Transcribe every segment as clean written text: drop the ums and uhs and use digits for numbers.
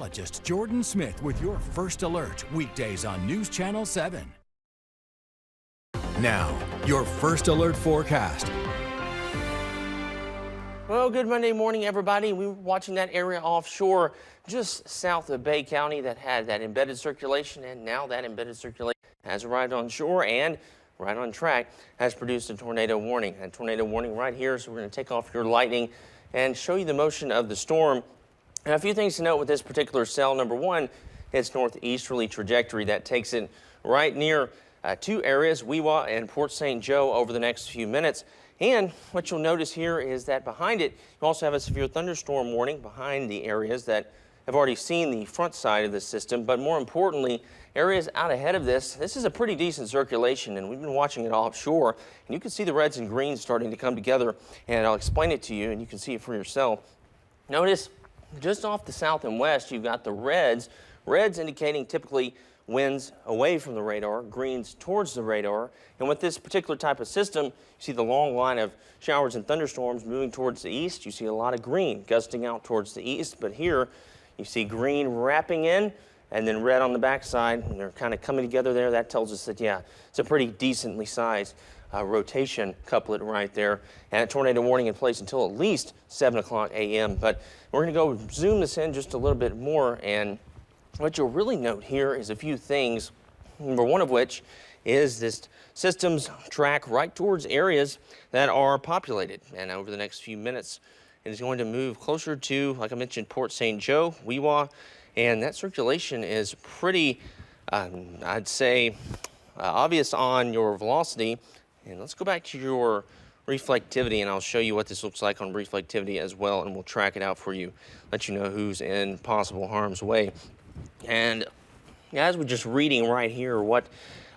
Meteorologist Jordan Smith with your first alert weekdays on News Channel 7. Now, your first alert forecast. Well, good Monday morning, everybody. We were watching that area offshore just south of Bay County that had that embedded circulation, and now that embedded circulation has arrived on shore and right on track has produced a tornado warning. A tornado warning right here, so we're going to take off your lightning and show you the motion of the storm. And a few things to note with this particular cell. Number one, its northeasterly trajectory that takes it right near two areas, Weewa and Port St. Joe, over the next few minutes. And what you'll notice here is that behind it, you also have a severe thunderstorm warning behind the areas that have already seen the front side of the system. But more importantly, areas out ahead of this is a pretty decent circulation, and we've been watching it offshore. And you can see the reds and greens starting to come together, and I'll explain it to you, and you can see it for yourself. Notice just off the south and west, you've got the reds indicating typically winds away from the radar, greens towards the radar. And with this particular type of system, you see the long line of showers and thunderstorms moving towards the east. You see a lot of green gusting out towards the east, but here you see green wrapping in and then red on the backside, and they're kind of coming together there. That tells us that, yeah, it's a pretty decently sized rotation couplet right there, and a tornado warning in place until at least 7 o'clock a.m. But we're going to go zoom this in just a little bit more, and what you'll really note here is a few things. Number one of which is this system's track right towards areas that are populated, and over the next few minutes it is going to move closer to, like I mentioned, Port St. Joe, Weewa, and that circulation is pretty, I'd say, obvious on your velocity. And let's go back to your reflectivity, and I'll show you what this looks like on reflectivity as well, and we'll track it out for you, let you know who's in possible harm's way. And as we're just reading right here what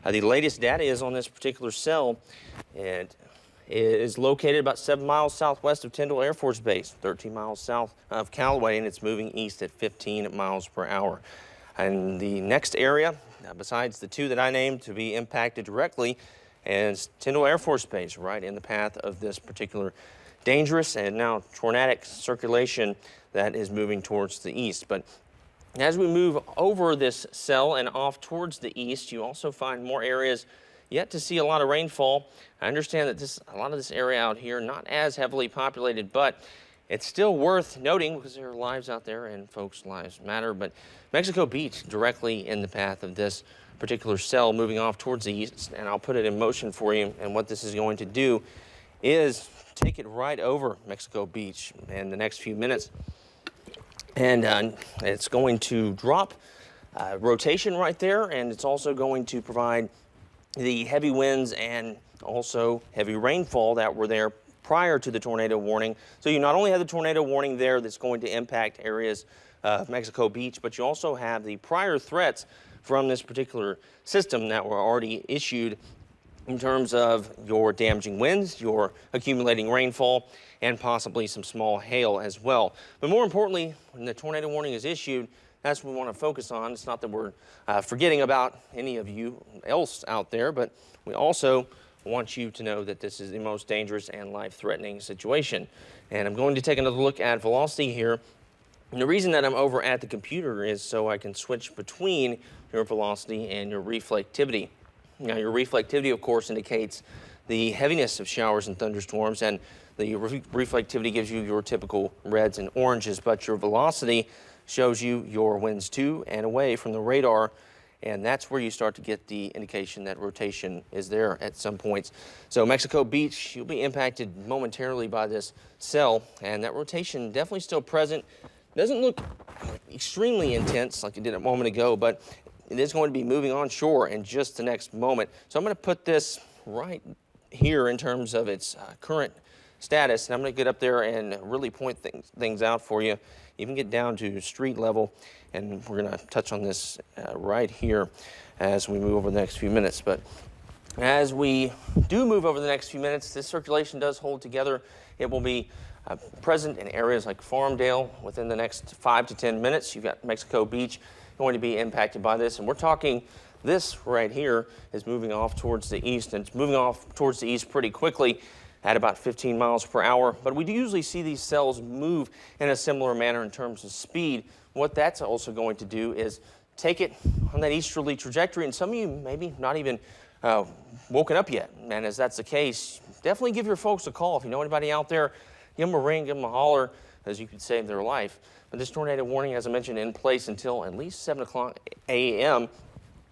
the latest data is on this particular cell, it is located about 7 miles southwest of Tyndall Air Force Base, 13 miles south of Callaway, and it's moving east at 15 miles per hour. And the next area, besides the two that I named to be impacted directly, is Tyndall Air Force Base, right in the path of this particular dangerous and now tornadic circulation that is moving towards the east. But as we move over this cell and off towards the east, you also find more areas yet to see a lot of rainfall. I understand that a lot of this area out here not as heavily populated, but it's still worth noting because there are lives out there and folks' lives matter. But Mexico Beach directly in the path of this particular cell moving off towards the east, and I'll put it in motion for you. And what this is going to do is take it right over Mexico Beach in the next few minutes. And it's going to drop rotation right there, and it's also going to provide the heavy winds and also heavy rainfall that were there prior to the tornado warning. So you not only have the tornado warning there that's going to impact areas of Mexico Beach, but you also have the prior threats from this particular system that were already issued in terms of your damaging winds, your accumulating rainfall, and possibly some small hail as well. But more importantly, when the tornado warning is issued, that's what we want to focus on. It's not that we're forgetting about any of you else out there, but we also want you to know that this is the most dangerous and life-threatening situation. And I'm going to take another look at velocity here. And the reason that I'm over at the computer is so I can switch between your velocity and your reflectivity. Now, your reflectivity, of course, indicates the heaviness of showers and thunderstorms, and the reflectivity gives you your typical reds and oranges, but your velocity shows you your winds to and away from the radar, and that's where you start to get the indication that rotation is there at some points. So Mexico Beach, you'll be impacted momentarily by this cell, and that rotation definitely still present. Doesn't look extremely intense like it did a moment ago, but it is going to be moving onshore in just the next moment. So I'm going to put this right here in terms of its current status, and I'm going to get up there and really point things out for you. Even get down to street level, and we're going to touch on this right here as we move over the next few minutes. But as we do move over the next few minutes, this circulation does hold together. It will be present in areas like Farmdale within the next 5 to 10 minutes. You've got Mexico Beach going to be impacted by this, and we're talking this right here is moving off towards the east, and it's moving off towards the east pretty quickly. at about 15 miles per hour. But we do usually see these cells move in a similar manner in terms of speed. What that's also going to do is take it on that easterly trajectory, and some of you maybe not even woken up yet. And as that's the case, definitely give your folks a call. If you know anybody out there, give them a ring, give them a holler, as you could save their life. But this tornado warning, as I mentioned, in place until at least 7 o'clock a.m.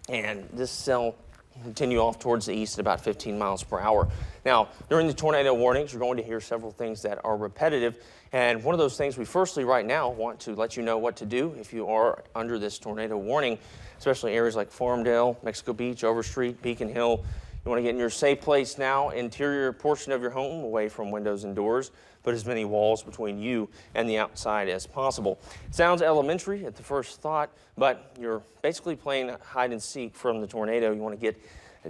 And this cell continue off towards the east at about 15 miles per hour. Now, during the tornado warnings, you're going to hear several things that are repetitive. And one of those things we firstly right now want to let you know what to do if you are under this tornado warning, especially areas like Farmdale, Mexico Beach, Overstreet, Beacon Hill. You want to get in your safe place now, interior portion of your home, away from windows and doors. Put as many walls between you and the outside as possible. Sounds elementary at the first thought, but you're basically playing hide and seek from the tornado. You want to get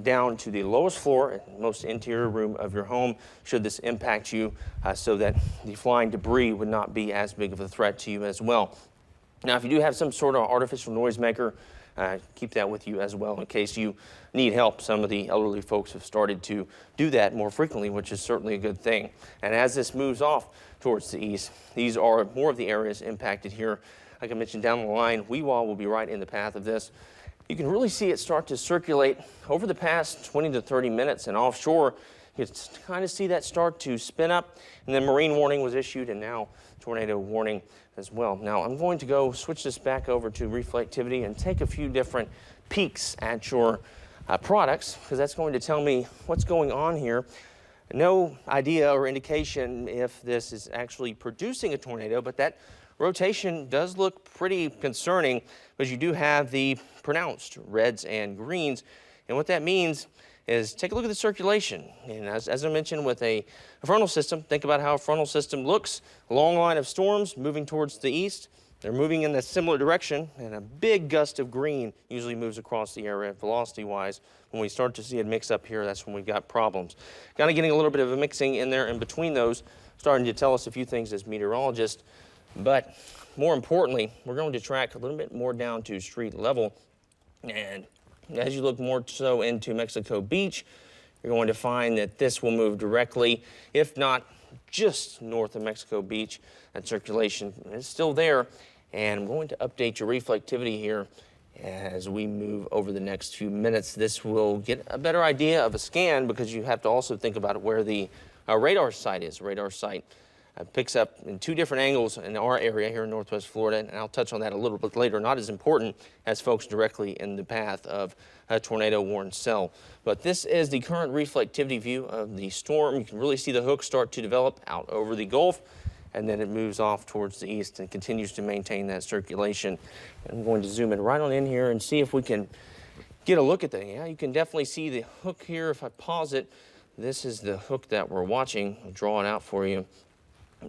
down to the lowest floor and most interior room of your home should this impact you, so that the flying debris would not be as big of a threat to you as well. Now, if you do have some sort of artificial noise maker, keep that with you as well in case you need help. Some of the elderly folks have started to do that more frequently, which is certainly a good thing. And as this moves off towards the east, these are more of the areas impacted here. Like I mentioned down the line, Weewah will be right in the path of this. You can really see it start to circulate over the past 20 to 30 minutes, and offshore you can kind of see that start to spin up, and then marine warning was issued, and now tornado warning as well. Now I'm going to go switch this back over to reflectivity and take a few different peeks at your products, because that's going to tell me what's going on here. No idea or indication if this is actually producing a tornado, but that rotation does look pretty concerning, because you do have the pronounced reds and greens. And what that means is take a look at the circulation. And as I mentioned with a frontal system, think about how a frontal system looks. A long line of storms moving towards the east. They're moving in a similar direction, and a big gust of green usually moves across the area velocity-wise. When we start to see it mix up here, that's when we've got problems. Kind of getting a little bit of a mixing in there in between those, starting to tell us a few things as meteorologists. But more importantly, we're going to track a little bit more down to street level. And as you look more so into Mexico Beach, you're going to find that this will move directly, if not just north of Mexico Beach. That circulation is still there. And I'm going to update your reflectivity here as we move over the next few minutes. This will get a better idea of a scan, because you have to also think about where the radar site is. Radar site picks up in two different angles in our area here in Northwest Florida, and I'll touch on that a little bit later. Not as important as folks directly in the path of a tornado-warned cell. But this is the current reflectivity view of the storm. You can really see the hook start to develop out over the Gulf, and then it moves off towards the east and continues to maintain that circulation. I'm going to zoom in right on in here and see if we can get a look at that. Yeah, you can definitely see the hook here. If I pause it, this is the hook that we're watching. I'll draw it out for you.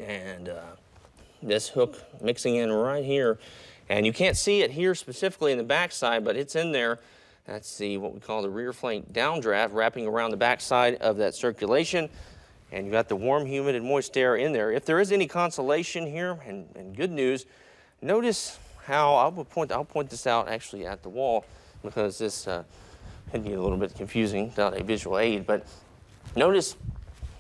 And this hook mixing in right here, and you can't see it here specifically in the backside, but it's in there. That's the what we call the rear flank downdraft wrapping around the backside of that circulation, and you got the warm, humid, and moist air in there. If there is any consolation here and good news, notice how I'll point this out actually at the wall, because this can be a little bit confusing without a visual aid. But notice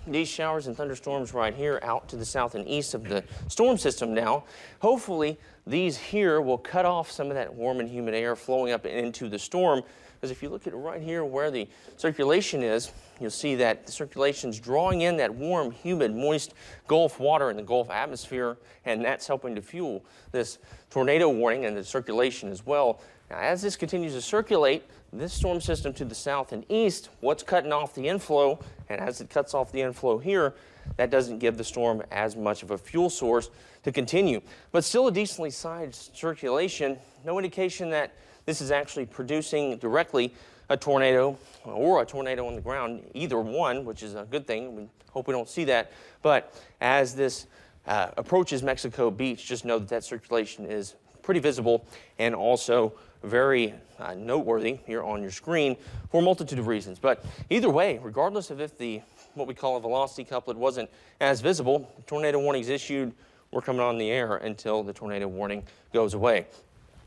these showers and thunderstorms right here out to the south and east of the storm system now. Hopefully these here will cut off some of that warm and humid air flowing up into the storm, because if you look at right here where the circulation is, you'll see that the circulation's drawing in that warm, humid, moist Gulf water in the Gulf atmosphere, and that's helping to fuel this tornado warning and the circulation as well. Now, as this continues to circulate, this storm system to the south and east, what's cutting off the inflow, and as it cuts off the inflow here, that doesn't give the storm as much of a fuel source to continue. But still a decently sized circulation, no indication that this is actually producing directly a tornado or a tornado on the ground, either one, which is a good thing. We hope we don't see that. But as this approaches Mexico Beach, just know that that circulation is pretty visible and also very noteworthy here on your screen for a multitude of reasons. But either way, regardless of if the what we call a velocity couplet wasn't as visible, tornado warnings issued, we're coming on the air until the tornado warning goes away.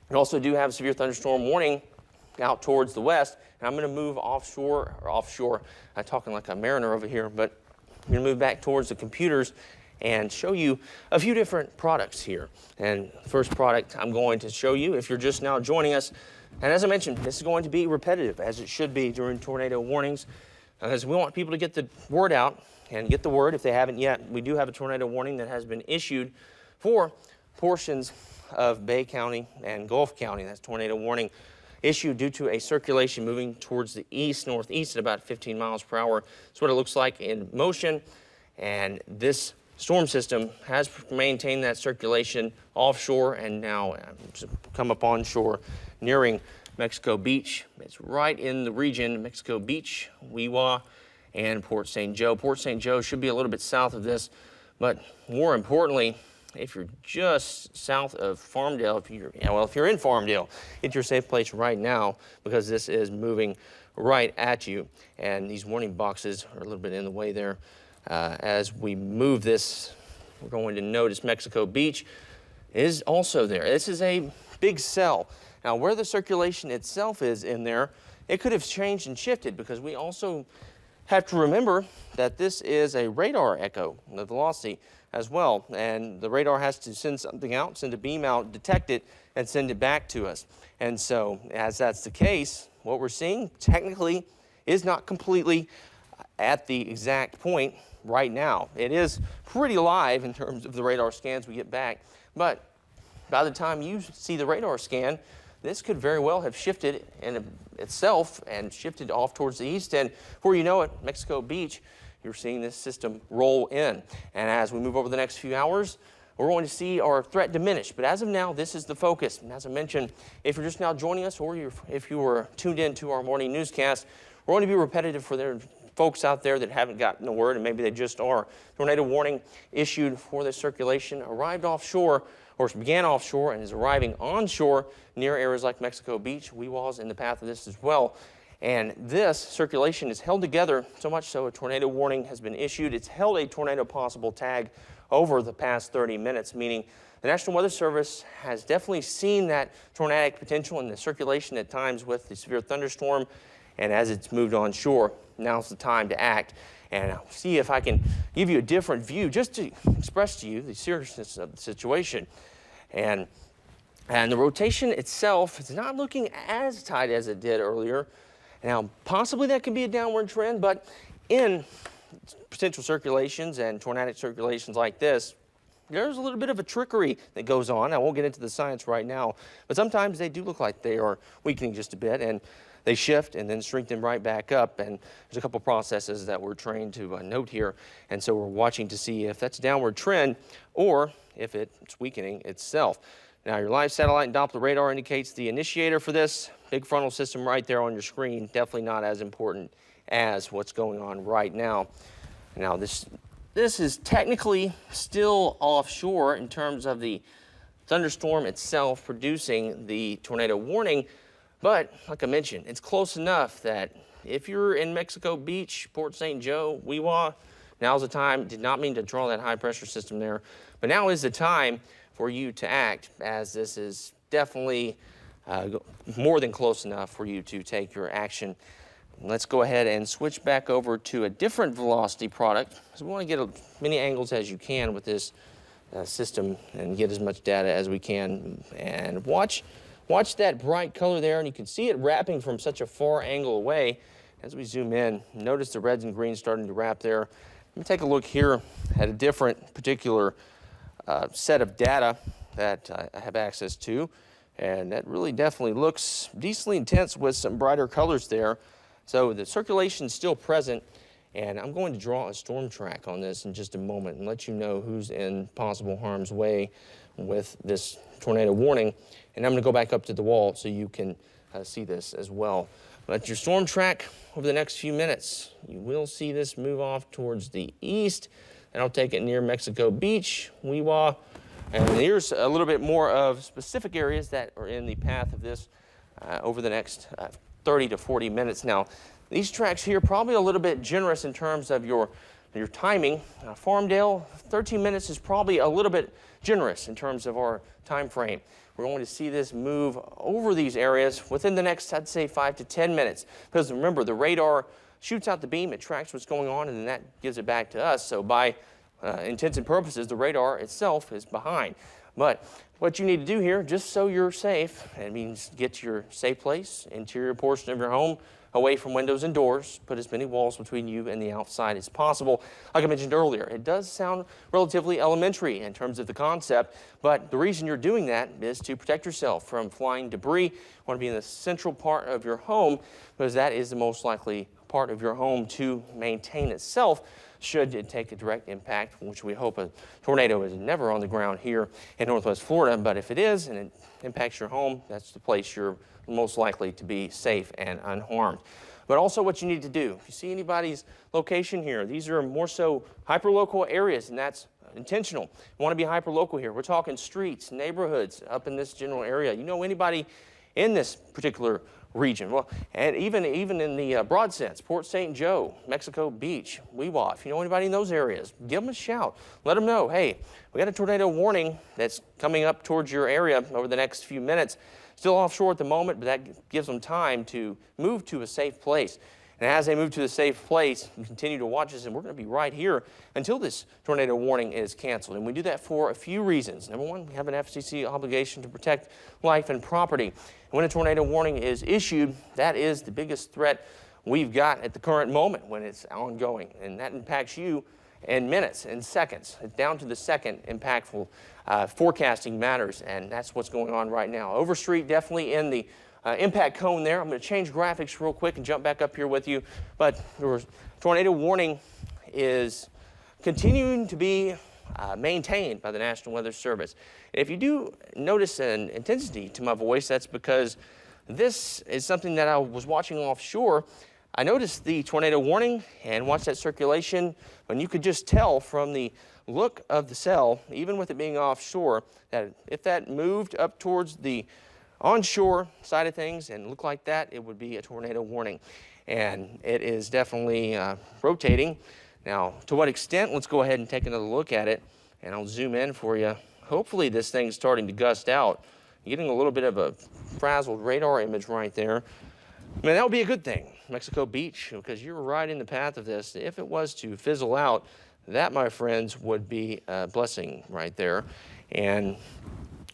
We also do have a severe thunderstorm warning out towards the west, and I'm going to move offshore. I'm talking like a mariner over here, but I'm going to move back towards the computers and show you a few different products here. And first product I'm going to show you, if you're just now joining us, and as I mentioned, this is going to be repetitive, as it should be during tornado warnings, as we want people to get the word out and get the word if they haven't yet. We do have a tornado warning that has been issued for portions of Bay County and Gulf County. That's tornado warning issued due to a circulation moving towards the northeast at about 15 miles per hour. That's what it looks like in motion, and this storm system has maintained that circulation offshore and now come up onshore, nearing Mexico Beach. It's right in the region, Mexico Beach, Weewah, and Port St. Joe. Port St. Joe should be a little bit south of this, but more importantly, if you're just south of Farmdale, if you're in Farmdale, it's your safe place right now, because this is moving right at you, and these warning boxes are a little bit in the way there. As we move this, we're going to notice Mexico Beach is also there. This is a big cell. Now, where the circulation itself is in there, it could have changed and shifted, because we also have to remember that this is a radar echo, the velocity as well, and the radar has to send something out, send a beam out, detect it, and send it back to us. And so, as that's the case, what we're seeing technically is not completely at the exact point right now. It is pretty live in terms of the radar scans we get back, but by the time you see the radar scan, this could very well have shifted in itself and shifted off towards the east, and before you know it, Mexico Beach, you're seeing this system roll in. And as we move over the next few hours, we're going to see our threat diminish. But as of now, this is the focus. And as I mentioned, if you're just now joining us, or if you were tuned in to our morning newscast, we're going to be repetitive for their folks out there that haven't gotten the word, and maybe they just are. Tornado warning issued for this circulation arrived offshore, or began offshore and is arriving onshore near areas like Mexico Beach. Weewah's in the path of this as well. And this circulation is held together so much so a tornado warning has been issued. It's held a tornado possible tag over the past 30 minutes, meaning the National Weather Service has definitely seen that tornadic potential in the circulation at times with the severe thunderstorm. And as it's moved onshore, now's the time to act. And I'll see if I can give you a different view just to express to you the seriousness of the situation. And the rotation itself is not looking as tight as it did earlier. Now, possibly that could be a downward trend, but in potential circulations and tornadic circulations like this, there's a little bit of a trickery that goes on. I won't get into the science right now, but sometimes they do look like they are weakening just a bit, and they shift and then strengthen right back up. And there's a couple processes that we're trained to note here, and so we're watching to see if that's a downward trend or if it's weakening itself. Now, your live satellite and Doppler radar indicates the initiator for this big frontal system right there on your screen. Definitely not as important as what's going on right now. Now, this is technically still offshore in terms of the thunderstorm itself producing the tornado warning, but like I mentioned, it's close enough that if you're in Mexico Beach, Port St. Joe, Weewah, now's the time. Did not mean to draw that high pressure system there, but now is the time for you to act, as this is definitely more than close enough for you to take your action. Let's go ahead and switch back over to a different velocity product, because we want to get as many angles as you can with this system and get as much data as we can. And watch that bright color there, and you can see it wrapping from such a far angle away. As we zoom in, notice the reds and greens starting to wrap there. Let me take a look here at a different particular set of data that I have access to, and that really definitely looks decently intense with some brighter colors there. So the circulation is still present, and I'm going to draw a storm track on this in just a moment and let you know who's in possible harm's way with this tornado warning. And I'm going to go back up to the wall so you can see this as well. But your storm track over the next few minutes, you will see this move off towards the east, and I'll take it near Mexico Beach, Weewah, and here's a little bit more of specific areas that are in the path of this over the next 30 to 40 minutes. Now, these tracks here probably a little bit generous in terms of your timing. Farmdale, 13 minutes is probably a little bit generous in terms of our time frame. We're going to see this move over these areas within the next, I'd say, 5 to 10 minutes. Because remember, the radar shoots out the beam, it tracks what's going on, and then that gives it back to us. So by intents and purposes, the radar itself is behind. But what you need to do here, just so you're safe, it means get to your safe place, interior portion of your home, away from windows and doors. Put as many walls between you and the outside as possible. Like I mentioned earlier, it does sound relatively elementary in terms of the concept, but the reason you're doing that is to protect yourself from flying debris. You want to be in the central part of your home because that is the most likely part of your home to maintain itself should it take a direct impact, which we hope a tornado is never on the ground here in Northwest Florida. But if it is and it impacts your home, that's the place you're most likely to be safe and unharmed. But also what you need to do, if you see anybody's location here, these are more so hyperlocal areas, and that's intentional. You want to be hyperlocal here. We're talking streets, neighborhoods up in this general area. You know anybody in this particular region? Well, and even in the broad sense, Port St. Joe, Mexico Beach, Weewah, if you know anybody in those areas, give them a shout. Let them know, hey, we got a tornado warning that's coming up towards your area over the next few minutes. Still offshore at the moment, but that gives them time to move to a safe place. And as they move to the safe place, you continue to watch us, and we're going to be right here until this tornado warning is canceled. And we do that for a few reasons. Number one, we have an FCC obligation to protect life and property. And when a tornado warning is issued, that is the biggest threat we've got at the current moment when it's ongoing. And that impacts you in minutes and seconds. It's down to the second impactful forecasting matters, and that's what's going on right now. Overstreet definitely in the impact cone there. I'm going to change graphics real quick and jump back up here with you. But the tornado warning is continuing to be maintained by the National Weather Service. If you do notice an intensity to my voice, that's because this is something that I was watching offshore. I noticed the tornado warning and watched that circulation, and you could just tell from the look of the cell, even with it being offshore, that if that moved up towards the onshore side of things and looked like that, it would be a tornado warning. And it is definitely rotating. Now, to what extent? Let's go ahead and take another look at it, and I'll zoom in for you. Hopefully this thing's starting to gust out. You're getting a little bit of a frazzled radar image right there. I mean, that would be a good thing, Mexico Beach, because you're right in the path of this. If it was to fizzle out, that, my friends, would be a blessing right there. And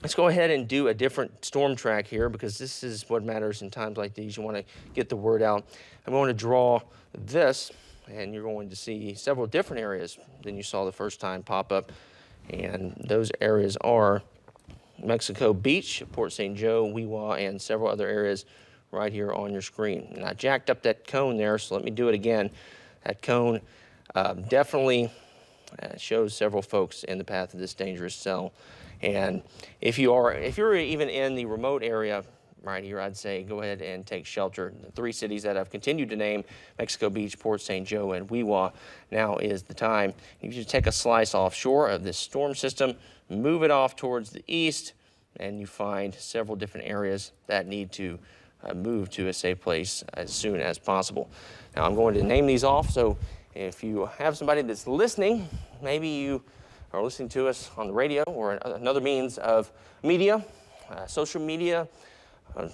let's go ahead and do a different storm track here, because this is what matters in times like these. You want to get the word out. I'm going to draw this, and you're going to see several different areas than you saw the first time pop up. And those areas are Mexico Beach, Port St. Joe, Weewah, and several other areas right here on your screen. And I jacked up that cone there, so let me do it again. That cone definitely shows several folks in the path of this dangerous cell. And if you're even in the remote area right here, I'd say go ahead and take shelter. The three cities that I've continued to name, Mexico Beach, Port St. Joe, and Weewah, now is the time. You just take a slice offshore of this storm system, move it off towards the east, and you find several different areas that need to move to a safe place as soon as possible. Now I'm going to name these off, so if you have somebody that's listening, maybe you are listening to us on the radio or another means of media, social media,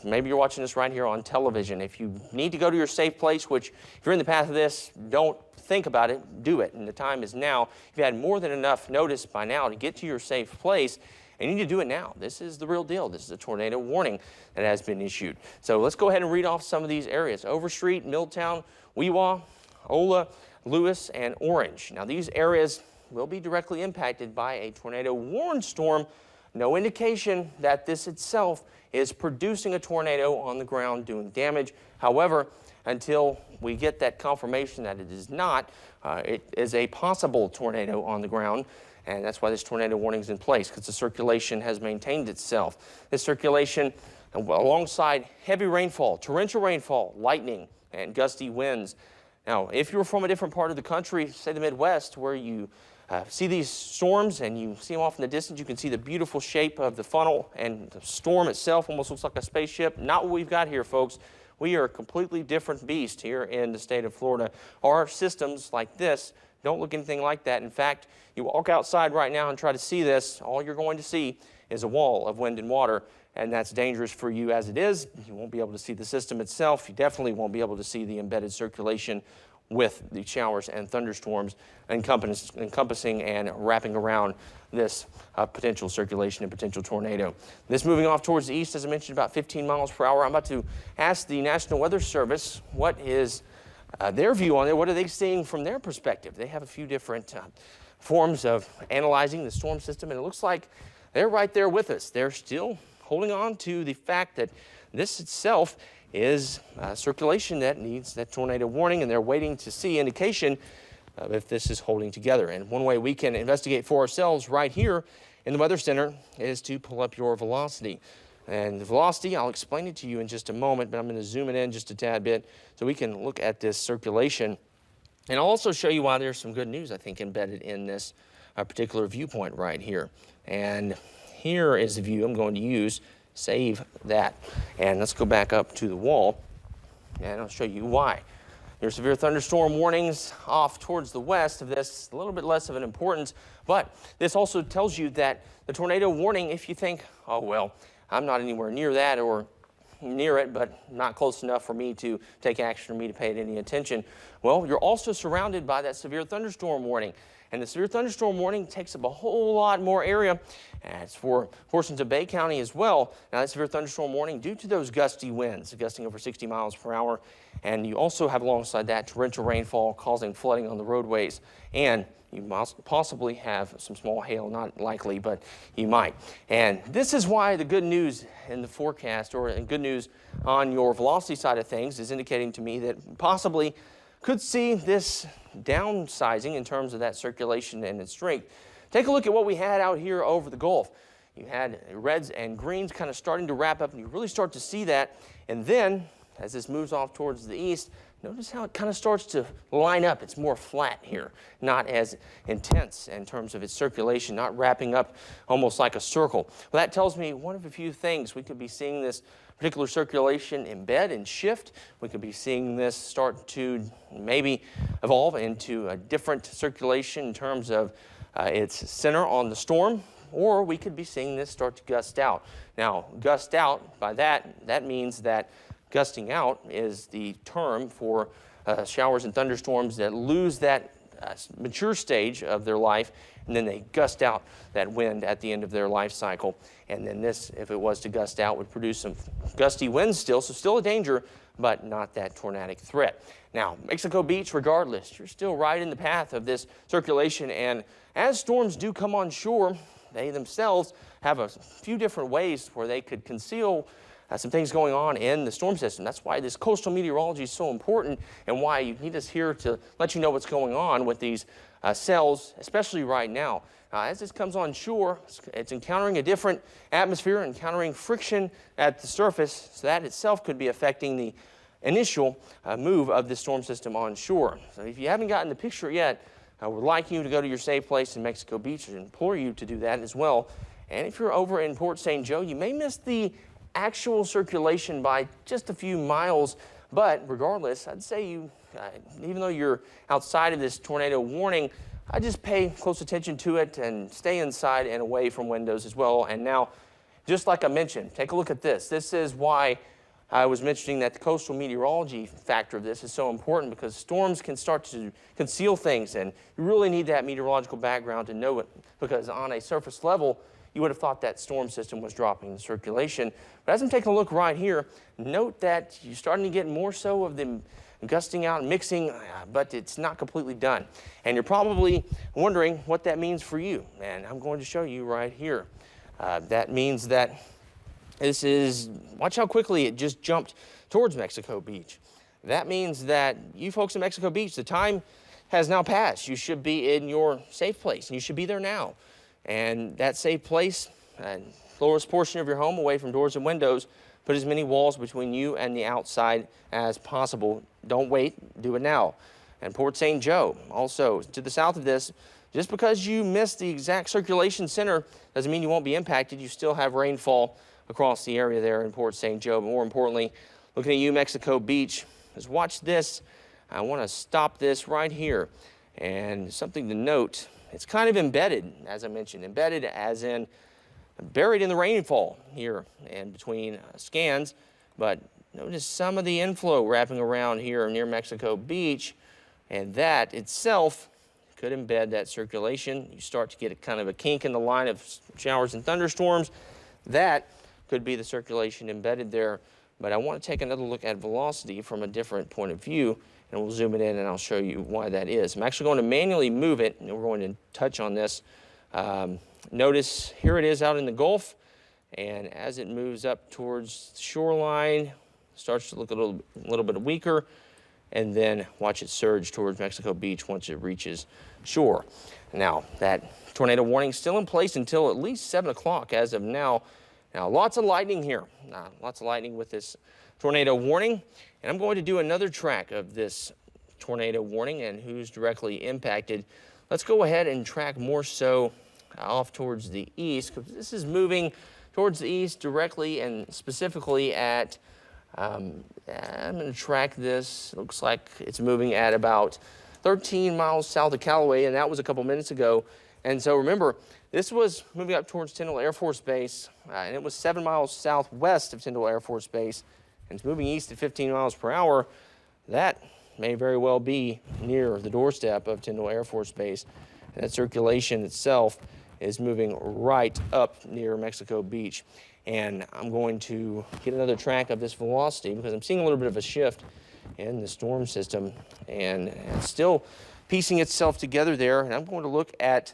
maybe you're watching this right here on television. If you need to go to your safe place, which if you're in the path of this, don't think about it, do it. And the time is now. You've had more than enough notice by now to get to your safe place. And you need to do it now. This is the real deal. This is a tornado warning that has been issued. So let's go ahead and read off some of these areas. Overstreet, Milltown, Weewah, Ola, Lewis, and Orange. Now these areas will be directly impacted by a tornado warned storm. No indication that this itself is producing a tornado on the ground doing damage. However, until we get that confirmation that it is not, it is a possible tornado on the ground. And that's why this tornado warning is in place, because the circulation has maintained itself. This circulation, alongside heavy rainfall, torrential rainfall, lightning, and gusty winds. Now, if you're from a different part of the country, say the Midwest, where you see these storms and you see them off in the distance, you can see the beautiful shape of the funnel, and the storm itself almost looks like a spaceship. Not what we've got here, folks. We are a completely different beast here in the state of Florida. Our systems like this don't look anything like that. In fact, you walk outside right now and try to see this, all you're going to see is a wall of wind and water, and that's dangerous for you as it is. You won't be able to see the system itself. You definitely won't be able to see the embedded circulation with the showers and thunderstorms encompassing and wrapping around this potential circulation and potential tornado. This moving off towards the east, as I mentioned, about 15 miles per hour. I'm about to ask the National Weather Service what is their view on it. What are they seeing from their perspective? They have a few different forms of analyzing the storm system, and it looks like they're right there with us. They're still holding on to the fact that this itself is circulation that needs that tornado warning, and they're waiting to see indication of if this is holding together. And one way we can investigate for ourselves right here in the Weather Center is to pull up your velocity. And the velocity, I'll explain it to you in just a moment, but I'm going to zoom it in just a tad bit so we can look at this circulation. And I'll also show you why there's some good news, I think, embedded in this particular viewpoint right here. And here is the view I'm going to use. Save that. And let's go back up to the wall, and I'll show you why. Your severe thunderstorm warnings off towards the west of this, a little bit less of an importance, but this also tells you that the tornado warning, if you think, oh, well, I'm not anywhere near that or near it, but not close enough for me to take action or me to pay it any attention. Well, you're also surrounded by that severe thunderstorm warning. And the severe thunderstorm warning takes up a whole lot more area. And it's for portions of Bay County as well. Now, that severe thunderstorm warning due to those gusty winds, gusting over 60 miles per hour. And you also have alongside that torrential rainfall causing flooding on the roadways. And you must possibly have some small hail, not likely, but you might. And this is why the good news in the forecast, or good news on your velocity side of things, is indicating to me that possibly could see this downsizing in terms of that circulation and its strength. Take a look at what we had out here over the Gulf. You had reds and greens kind of starting to wrap up, and you really start to see that. And then, as this moves off towards the east, notice how it kind of starts to line up. It's more flat here, not as intense in terms of its circulation, not wrapping up almost like a circle. Well, that tells me one of a few things. We could be seeing this particular circulation embed and shift. We could be seeing this start to maybe evolve into a different circulation in terms of its center on the storm, or we could be seeing this start to gust out. Now, gust out, by that means that gusting out is the term for showers and thunderstorms that lose that mature stage of their life, and then they gust out that wind at the end of their life cycle. And then this, if it was to gust out, would produce some gusty winds still, so still a danger, but not that tornadic threat. Now, Mexico Beach, regardless, you're still right in the path of this circulation, and as storms do come on shore, they themselves have a few different ways where they could conceal some things going on in the storm system. That's why this coastal meteorology is so important, and why you need us here to let you know what's going on with these cells, especially right now. As this comes on shore, it's encountering a different atmosphere, encountering friction at the surface, so that itself could be affecting the initial move of this storm system on shore. So if you haven't gotten the picture yet, I would like you to go to your safe place in Mexico Beach and implore you to do that as well. And if you're over in Port St. Joe, you may miss the actual circulation by just a few miles, but regardless, I'd say you, even though you're outside of this tornado warning, I just pay close attention to it and stay inside and away from windows as well. And now, just like I mentioned, take a look at this. This is why I was mentioning that the coastal meteorology factor of this is so important, because storms can start to conceal things, and you really need that meteorological background to know it, because on a surface level, you would have thought that storm system was dropping the circulation. But as I'm taking a look right here, note that you're starting to get more so of them gusting out and mixing, but it's not completely done. And you're probably wondering what that means for you. And I'm going to show you right here. That means that this is, watch how quickly it just jumped towards Mexico Beach. That means that you folks in Mexico Beach, the time has now passed. You should be in your safe place, and you should be there now. And that safe place, lowest portion of your home away from doors and windows, put as many walls between you and the outside as possible. Don't wait, do it now. And Port St. Joe, also to the south of this, just because you missed the exact circulation center doesn't mean you won't be impacted. You still have rainfall across the area there in Port St. Joe. But more importantly, looking at you, Mexico Beach, just watch this. I want to stop this right here. And something to note, it's kind of embedded, as I mentioned, embedded as in buried in the rainfall here and between scans, but notice some of the inflow wrapping around here near Mexico Beach, and that itself could embed that circulation. You start to get a kind of a kink in the line of showers and thunderstorms. That could be the circulation embedded there. But I want to take another look at velocity from a different point of view, and we'll zoom it in and I'll show you why that is. I'm actually going to manually move it, and we're going to touch on this. Notice here it is out in the Gulf, and as it moves up towards the shoreline, starts to look a little bit weaker, and then watch it surge towards Mexico Beach once it reaches shore. Now, that tornado warning is still in place until at least 7 o'clock as of now. Now, lots of lightning here, lots of lightning with this tornado warning, and I'm going to do another track of this tornado warning and who's directly impacted. Let's go ahead and track more so off towards the east, because this is moving towards the east directly and specifically at, I'm going to track this. It looks like it's moving at about 13 miles south of Callaway, and that was a couple minutes ago. And so remember, this was moving up towards Tyndall Air Force Base, and it was 7 miles southwest of Tyndall Air Force Base, and it's moving east at 15 miles per hour. That may very well be near the doorstep of Tyndall Air Force Base. And that circulation itself is moving right up near Mexico Beach. And I'm going to get another track of this velocity because I'm seeing a little bit of a shift in the storm system, and it's still piecing itself together there. And I'm going to look at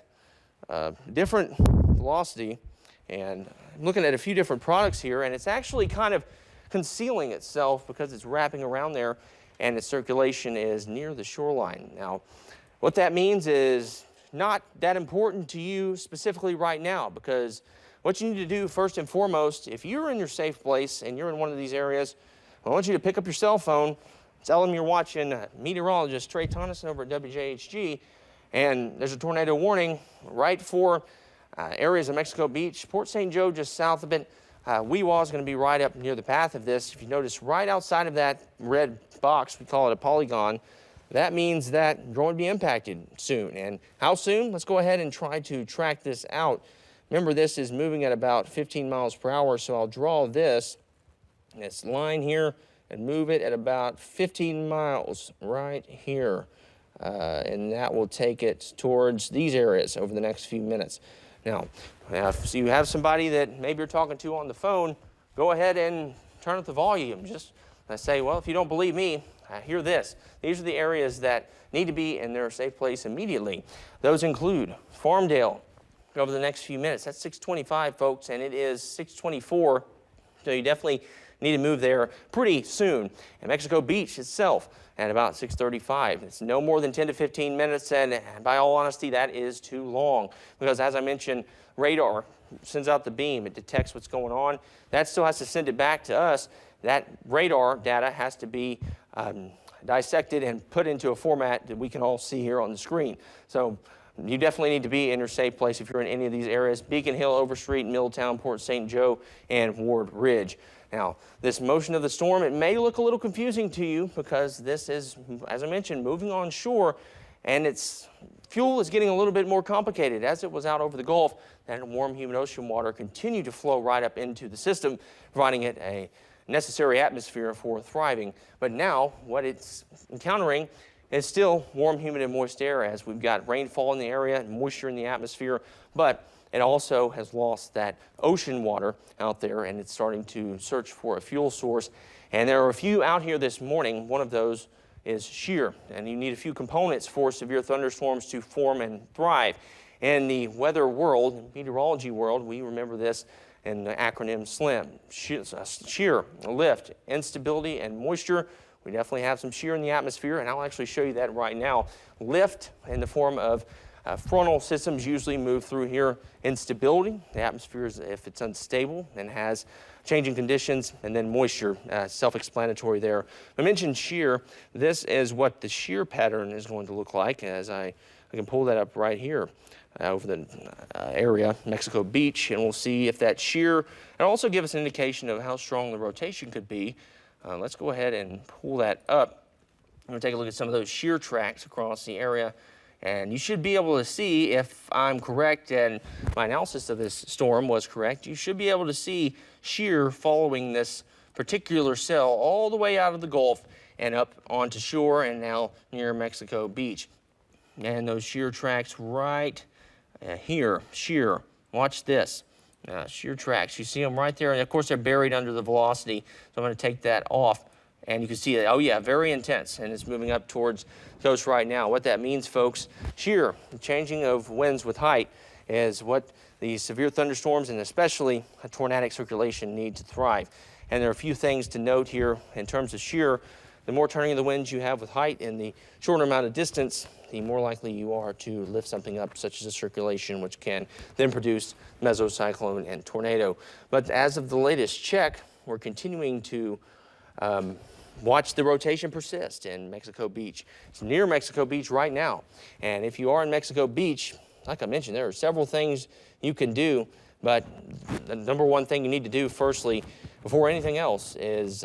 different velocity, and I'm looking at a few different products here, and it's actually kind of concealing itself because it's wrapping around there and its circulation is near the shoreline. Now, what that means is not that important to you specifically right now, because what you need to do first and foremost, if you're in your safe place and you're in one of these areas, I want you to pick up your cell phone, tell them you're watching meteorologist Trey Tonneson over at WJHG, and there's a tornado warning right for areas of Mexico Beach, Port St. Joe just south of it. Weewa is going to be right up near the path of this. If you notice right outside of that red box, we call it a polygon, that means that you're going to be impacted soon. And how soon? Let's go ahead and try to track this out. Remember, this is moving at about 15 miles per hour, so I'll draw this line here and move it at about 15 miles right here. And that will take it towards these areas over the next few minutes. Now, if you have somebody that maybe you're talking to on the phone, go ahead and turn up the volume. Just say, well, if you don't believe me, hear this. These are the areas that need to be in their safe place immediately. Those include Farmdale over the next few minutes. That's 6:25, folks, and it is 6:24, so you definitely need to move there pretty soon. And Mexico Beach itself at about 6:35. It's no more than 10 to 15 minutes, and by all honesty, that is too long because, as I mentioned, radar sends out the beam. It detects what's going on. That still has to send it back to us. That radar data has to be dissected and put into a format that we can all see here on the screen. So you definitely need to be in your safe place if you're in any of these areas: Beacon Hill, Overstreet, Middletown, Port St. Joe, and Ward Ridge. Now, this motion of the storm, it may look a little confusing to you because this is, as I mentioned, moving on shore, and its fuel is getting a little bit more complicated. As it was out over the Gulf, that warm, humid ocean water continued to flow right up into the system, providing it a necessary atmosphere for thriving. But now, what it's encountering is still warm, humid, and moist air, as we've got rainfall in the area and moisture in the atmosphere, but it also has lost that ocean water out there, and it's starting to search for a fuel source. And there are a few out here this morning. One of those is shear, and you need a few components for severe thunderstorms to form and thrive. In the weather world, meteorology world, we remember this in the acronym SLIM: shear, lift, instability, and moisture. We definitely have some shear in the atmosphere, and I'll actually show you that right now. Lift, in the form of frontal systems, usually move through here. Instability, the atmosphere is if it's unstable and has changing conditions, and then moisture, self-explanatory there. I mentioned shear. This is what the shear pattern is going to look like, as I can pull that up right here over the area, Mexico Beach, and we'll see if that shear, and also give us an indication of how strong the rotation could be. Let's go ahead and pull that up. I'm going to take a look at some of those shear tracks across the area. And you should be able to see, if I'm correct and my analysis of this storm was correct, you should be able to see shear following this particular cell all the way out of the Gulf and up onto shore and now near Mexico Beach. And those shear tracks right here, shear. Watch this. Shear tracks. You see them right there, and of course they're buried under the velocity. So I'm going to take that off, and you can see that. Oh yeah, very intense, and it's moving up towards the coast right now. What that means, folks, shear, the changing of winds with height, is what the severe thunderstorms and especially a tornadic circulation need to thrive. And there are a few things to note here in terms of shear. The more turning of the winds you have with height and the shorter amount of distance, the more likely you are to lift something up, such as a circulation, which can then produce mesocyclone and tornado. But as of the latest check, we're continuing to watch the rotation persist in Mexico Beach. It's near Mexico Beach right now. And if you are in Mexico Beach, like I mentioned, there are several things you can do, but the number one thing you need to do firstly, before anything else, is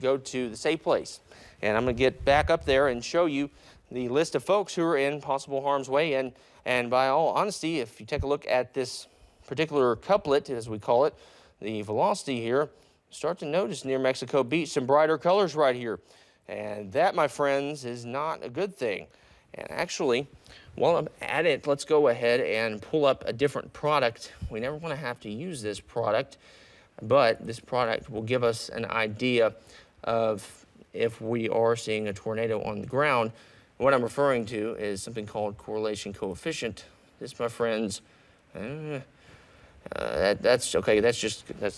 go to the safe place. And I'm going to get back up there and show you the list of folks who are in possible harm's way. And by all honesty, if you take a look at this particular couplet, as we call it, the velocity here, start to notice near Mexico Beach some brighter colors right here. And that, my friends, is not a good thing. And actually, while I'm at it, let's go ahead and pull up a different product. We never want to have to use this product, but this product will give us an idea of if we are seeing a tornado on the ground. What I'm referring to is something called correlation coefficient. This, my friends, that's okay. That's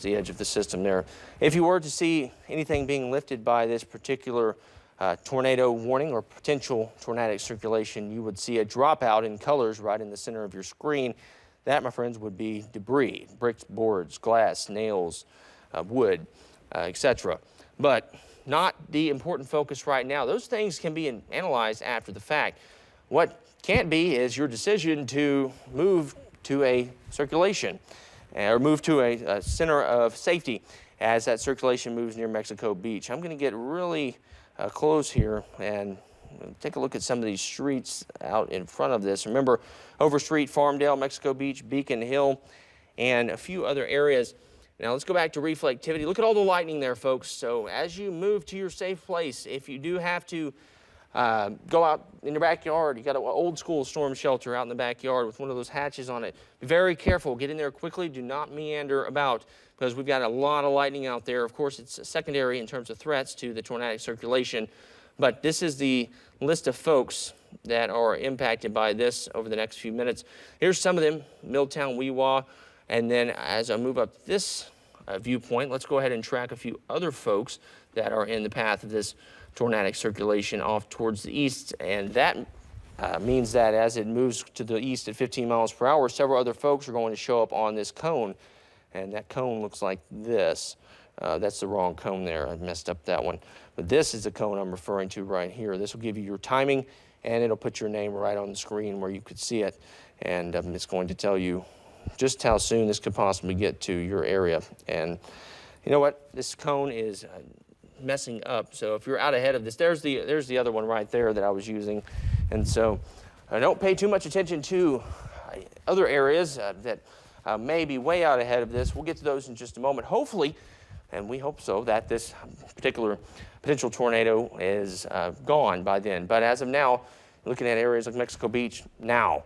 the edge of the system there. If you were to see anything being lifted by this particular tornado warning or potential tornadic circulation, you would see a dropout in colors right in the center of your screen. That, my friends, would be debris, bricks, boards, glass, nails, wood, etc. But not the important focus right now. Those things can be analyzed after the fact. What can't be is your decision to move to a circulation or move to a center of safety as that circulation moves near Mexico Beach. I'm going to get really close here and take a look at some of these streets out in front of this. Remember, Overstreet, Farmdale, Mexico Beach, Beacon Hill, and a few other areas. Now let's go back to reflectivity. Look at all the lightning there, folks. So as you move to your safe place, if you do have to go out in your backyard, you got an old school storm shelter out in the backyard with one of those hatches on it. Be very careful. Get in there quickly. Do not meander about because we've got a lot of lightning out there. Of course, it's secondary in terms of threats to the tornadic circulation. But this is the list of folks that are impacted by this over the next few minutes. Here's some of them: Milltown, Weewa. And then as I move up this viewpoint, let's go ahead and track a few other folks that are in the path of this tornadic circulation off towards the east. And that means that as it moves to the east at 15 miles per hour, several other folks are going to show up on this cone. And that cone looks like this. That's the wrong cone there. I messed up that one. But this is the cone I'm referring to right here. This will give you your timing, and it'll put your name right on the screen where you could see it. And it's going to tell you just how soon this could possibly get to your area. And you know what? This cone is messing up. So if you're out ahead of this, there's the other one right there that I was using. And so don't pay too much attention to other areas that may be way out ahead of this. We'll get to those in just a moment. Hopefully, and we hope so, that this particular potential tornado is gone by then. But as of now, looking at areas like Mexico Beach now,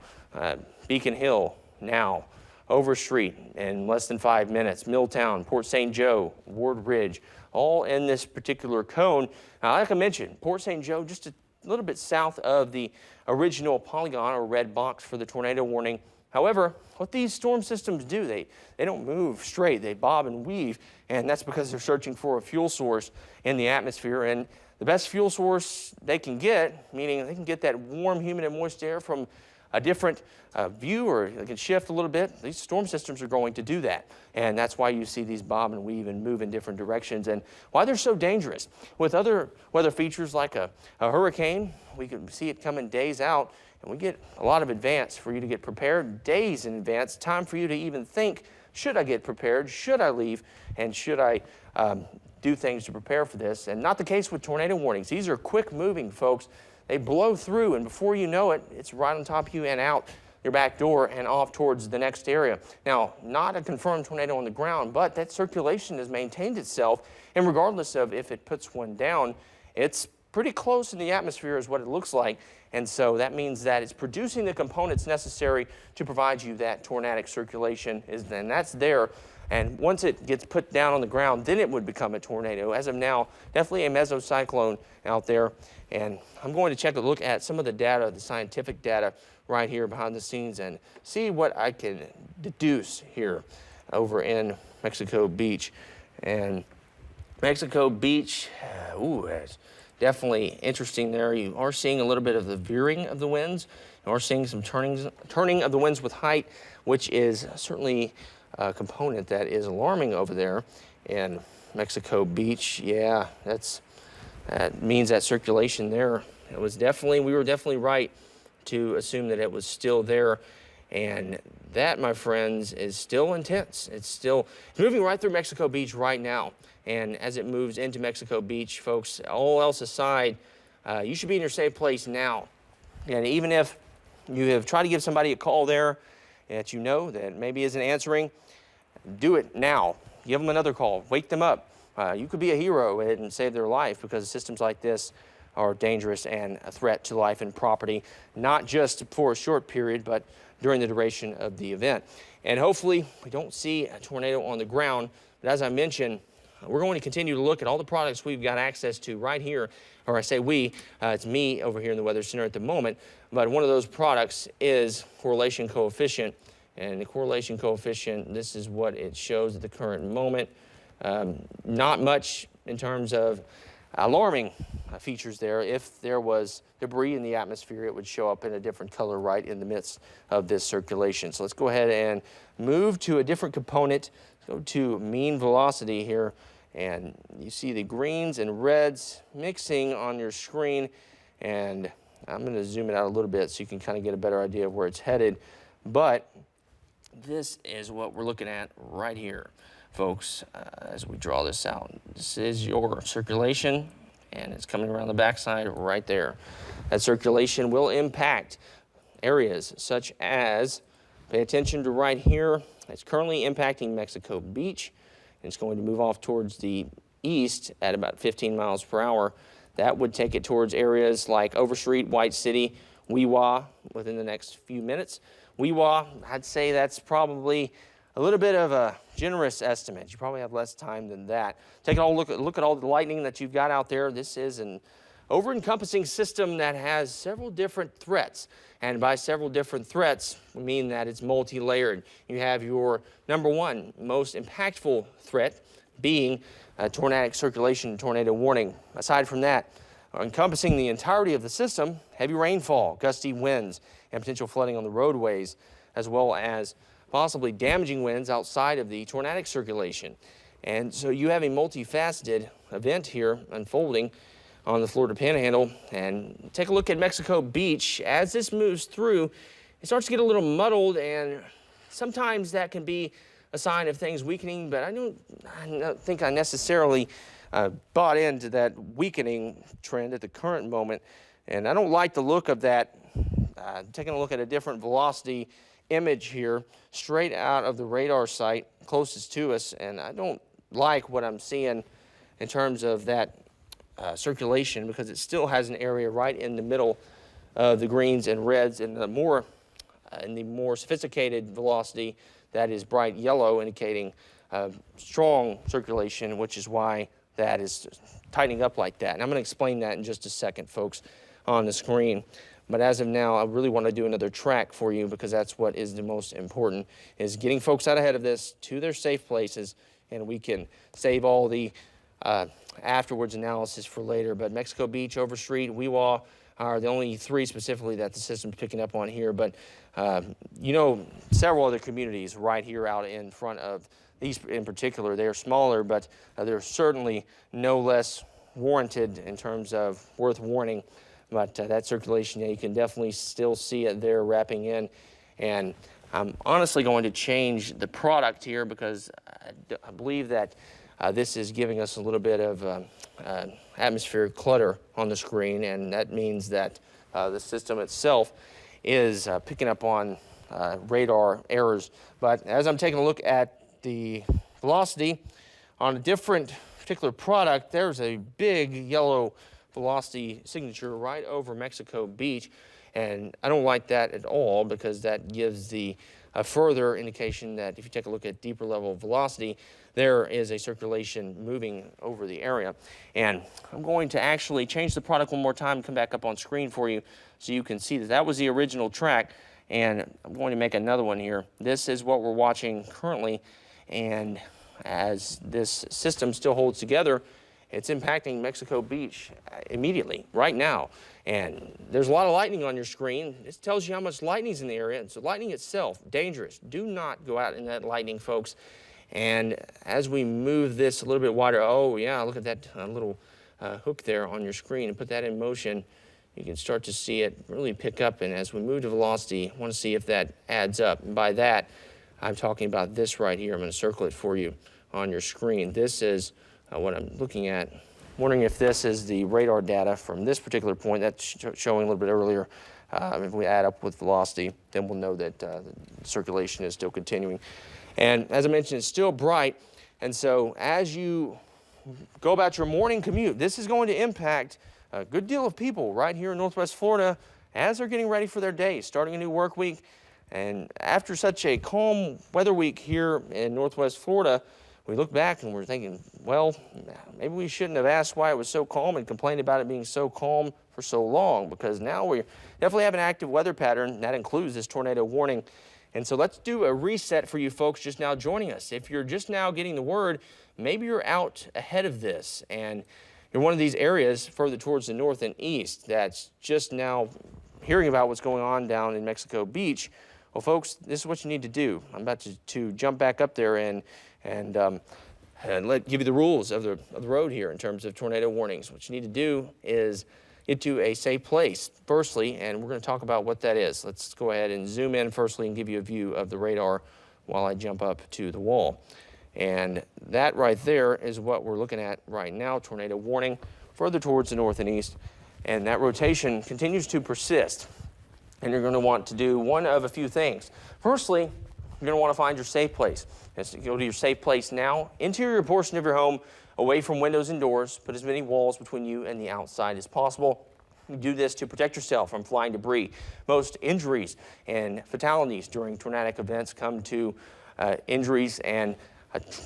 Beacon Hill now, Overstreet in less than 5 minutes, Milltown, Port St. Joe, Ward Ridge, all in this particular cone. Now, like I mentioned, Port St. Joe just a little bit south of the original polygon or red box for the tornado warning. However, what these storm systems do, they don't move straight. They bob and weave, and that's because they're searching for a fuel source in the atmosphere. And the best fuel source they can get, meaning they can get that warm, humid, and moist air from a different view, or they can shift a little bit. These storm systems are going to do that. And that's why you see these bob and weave and move in different directions, and why they're so dangerous. With other weather features like a hurricane, we can see it coming days out, and we get a lot of advance for you to get prepared, days in advance, time for you to even think, should I get prepared, should I leave, and should I do things to prepare for this? And not the case with tornado warnings. These are quick moving, folks. they blow through, and before you know it, it's right on top of you and out your back door and off towards the next area. Now, not a confirmed tornado on the ground, but that circulation has maintained itself, and regardless of if it puts one down, it's pretty close in the atmosphere is what it looks like, and so that means that it's producing the components necessary to provide you that tornadic circulation, and that's there. And once it gets put down on the ground, then it would become a tornado. As of now, definitely a mesocyclone out there. And I'm going to take a look at some of the data, the scientific data right here behind the scenes, and see what I can deduce here over in Mexico Beach. And Mexico Beach, it's definitely interesting there. You are seeing a little bit of the veering of the winds. You are seeing some turning of the winds with height, which is certainly a component that is alarming over there in Mexico Beach. Yeah, that means that circulation there, we were definitely right to assume that it was still there. And that, my friends, is still intense. It's moving right through Mexico Beach right now. And as it moves into Mexico Beach, folks, all else aside, you should be in your safe place now. And even if you have tried to give somebody a call there that you know that maybe isn't answering, do it now. Give them another call. Wake them up. You could be a hero and save their life, because systems like this are dangerous and a threat to life and property, not just for a short period, but during the duration of the event. And hopefully we don't see a tornado on the ground. But as I mentioned, we're going to continue to look at all the products we've got access to right here, or I say we, it's me over here in the Weather Center at the moment, but one of those products is correlation coefficient. And the correlation coefficient, this is what it shows at the current moment. Not much in terms of alarming features there. If there was debris in the atmosphere, it would show up in a different color right in the midst of this circulation. So let's go ahead and move to a different component. Let's go to mean velocity here. And you see the greens and reds mixing on your screen. And I'm going to zoom it out a little bit so you can kind of get a better idea of where it's headed. But this is what we're looking at right here, folks, as we draw this out. This is your circulation, and it's coming around the backside right there. That circulation will impact areas such as, pay attention to right here, it's currently impacting Mexico Beach. It's going to move off towards the east at about 15 miles per hour. That would take it towards areas like Overstreet, White City, Weewa within the next few minutes. Weewa, I'd say that's probably a little bit of a generous estimate. You probably have less time than that. Take a look at all the lightning that you've got out there. This is an over-encompassing system that has several different threats. And by several different threats, we mean that it's multi-layered. You have your number one most impactful threat being tornadic circulation, tornado warning. Aside from that, encompassing the entirety of the system, heavy rainfall, gusty winds, and potential flooding on the roadways, as well as possibly damaging winds outside of the tornadic circulation. And so you have a multifaceted event here unfolding on the Florida Panhandle. And take a look at Mexico Beach. As this moves through, it starts to get a little muddled, and sometimes that can be a sign of things weakening, but I don't think I necessarily bought into that weakening trend at the current moment. And I don't like the look of that. Taking a look at a different velocity image here, straight out of the radar site closest to us, and I don't like what I'm seeing in terms of that circulation, because it still has an area right in the middle of the greens and reds, and the more sophisticated velocity that is bright yellow, indicating strong circulation, which is why that is tightening up like that. And I'm going to explain that in just a second, folks, on the screen. But as of now, I really want to do another track for you, because that's what is the most important, is getting folks out ahead of this to their safe places, and we can save all the afterwards analysis for later. But Mexico Beach, Overstreet, Weewa are the only three specifically that the system's picking up on here. But you know, several other communities right here out in front of these in particular. They are smaller, but they're certainly no less warranted in terms of worth warning. But that circulation, yeah, you can definitely still see it there wrapping in. And I'm honestly going to change the product here, because I believe that this is giving us a little bit of atmospheric clutter on the screen, and that means that the system itself is picking up on radar errors. But as I'm taking a look at the velocity on a different particular product, there's a big yellow velocity signature right over Mexico Beach, and I don't like that at all, because that gives the further indication that if you take a look at deeper level velocity, there is a circulation moving over the area. And I'm going to actually change the product one more time and come back up on screen for you so you can see that that was the original track, and I'm going to make another one here. This is what we're watching currently, and as this system still holds together, it's impacting Mexico Beach immediately, right now. And there's a lot of lightning on your screen. This tells you how much lightning's in the area. And so lightning itself, dangerous. Do not go out in that lightning, folks. And as we move this a little bit wider, oh yeah, look at that little hook there on your screen, and put that in motion, you can start to see it really pick up. And as we move to velocity, I want to see if that adds up. And by that, I'm talking about this right here. I'm going to circle it for you on your screen. This is what I'm looking at. Wondering if this is the radar data from this particular point that's showing a little bit earlier. If we add up with velocity, then we'll know that the circulation is still continuing. And as I mentioned, it's still bright. And so as you go about your morning commute, this is going to impact a good deal of people right here in Northwest Florida as they're getting ready for their day, starting a new work week. And after such a calm weather week here in Northwest Florida, we look back and we're thinking, well, maybe we shouldn't have asked why it was so calm and complained about it being so calm for so long, because now we definitely have an active weather pattern. That includes this tornado warning. And so let's do a reset for you folks just now joining us. If you're just now getting the word, maybe you're out ahead of this and you're one of these areas further towards the north and east that's just now hearing about what's going on down in Mexico Beach. Well, folks, this is what you need to do. I'm about to jump back up there and give you the rules of the road here in terms of tornado warnings. What you need to do is get to a safe place firstly, and we're going to talk about what that is. Let's go ahead and zoom in firstly and give you a view of the radar while I jump up to the wall. And that right there is what we're looking at right now, tornado warning further towards the north and east. And that rotation continues to persist. And you're going to want to do one of a few things. Firstly, you're going to want to find your safe place. So go to your safe place now, interior portion of your home, away from windows and doors. Put as many walls between you and the outside as possible. You do this to protect yourself from flying debris. Most injuries and fatalities during tornadic events come to injuries and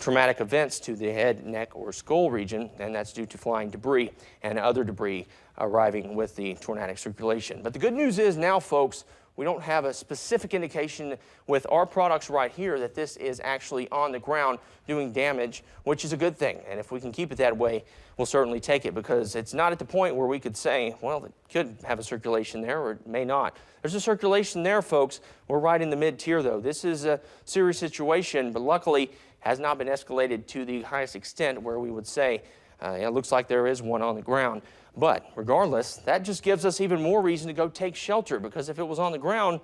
traumatic events to the head, neck, or skull region, and that's due to flying debris and other debris arriving with the tornadic circulation. But the good news is now, folks, we don't have a specific indication with our products right here that this is actually on the ground doing damage, which is a good thing. And if we can keep it that way, we'll certainly take it, because it's not at the point where we could say, well, it could have a circulation there or it may not. There's a circulation there, folks. We're right in the mid-tier, though. This is a serious situation, but luckily has not been escalated to the highest extent where we would say, it looks like there is one on the ground. But regardless, that just gives us even more reason to go take shelter, because if it was on the ground,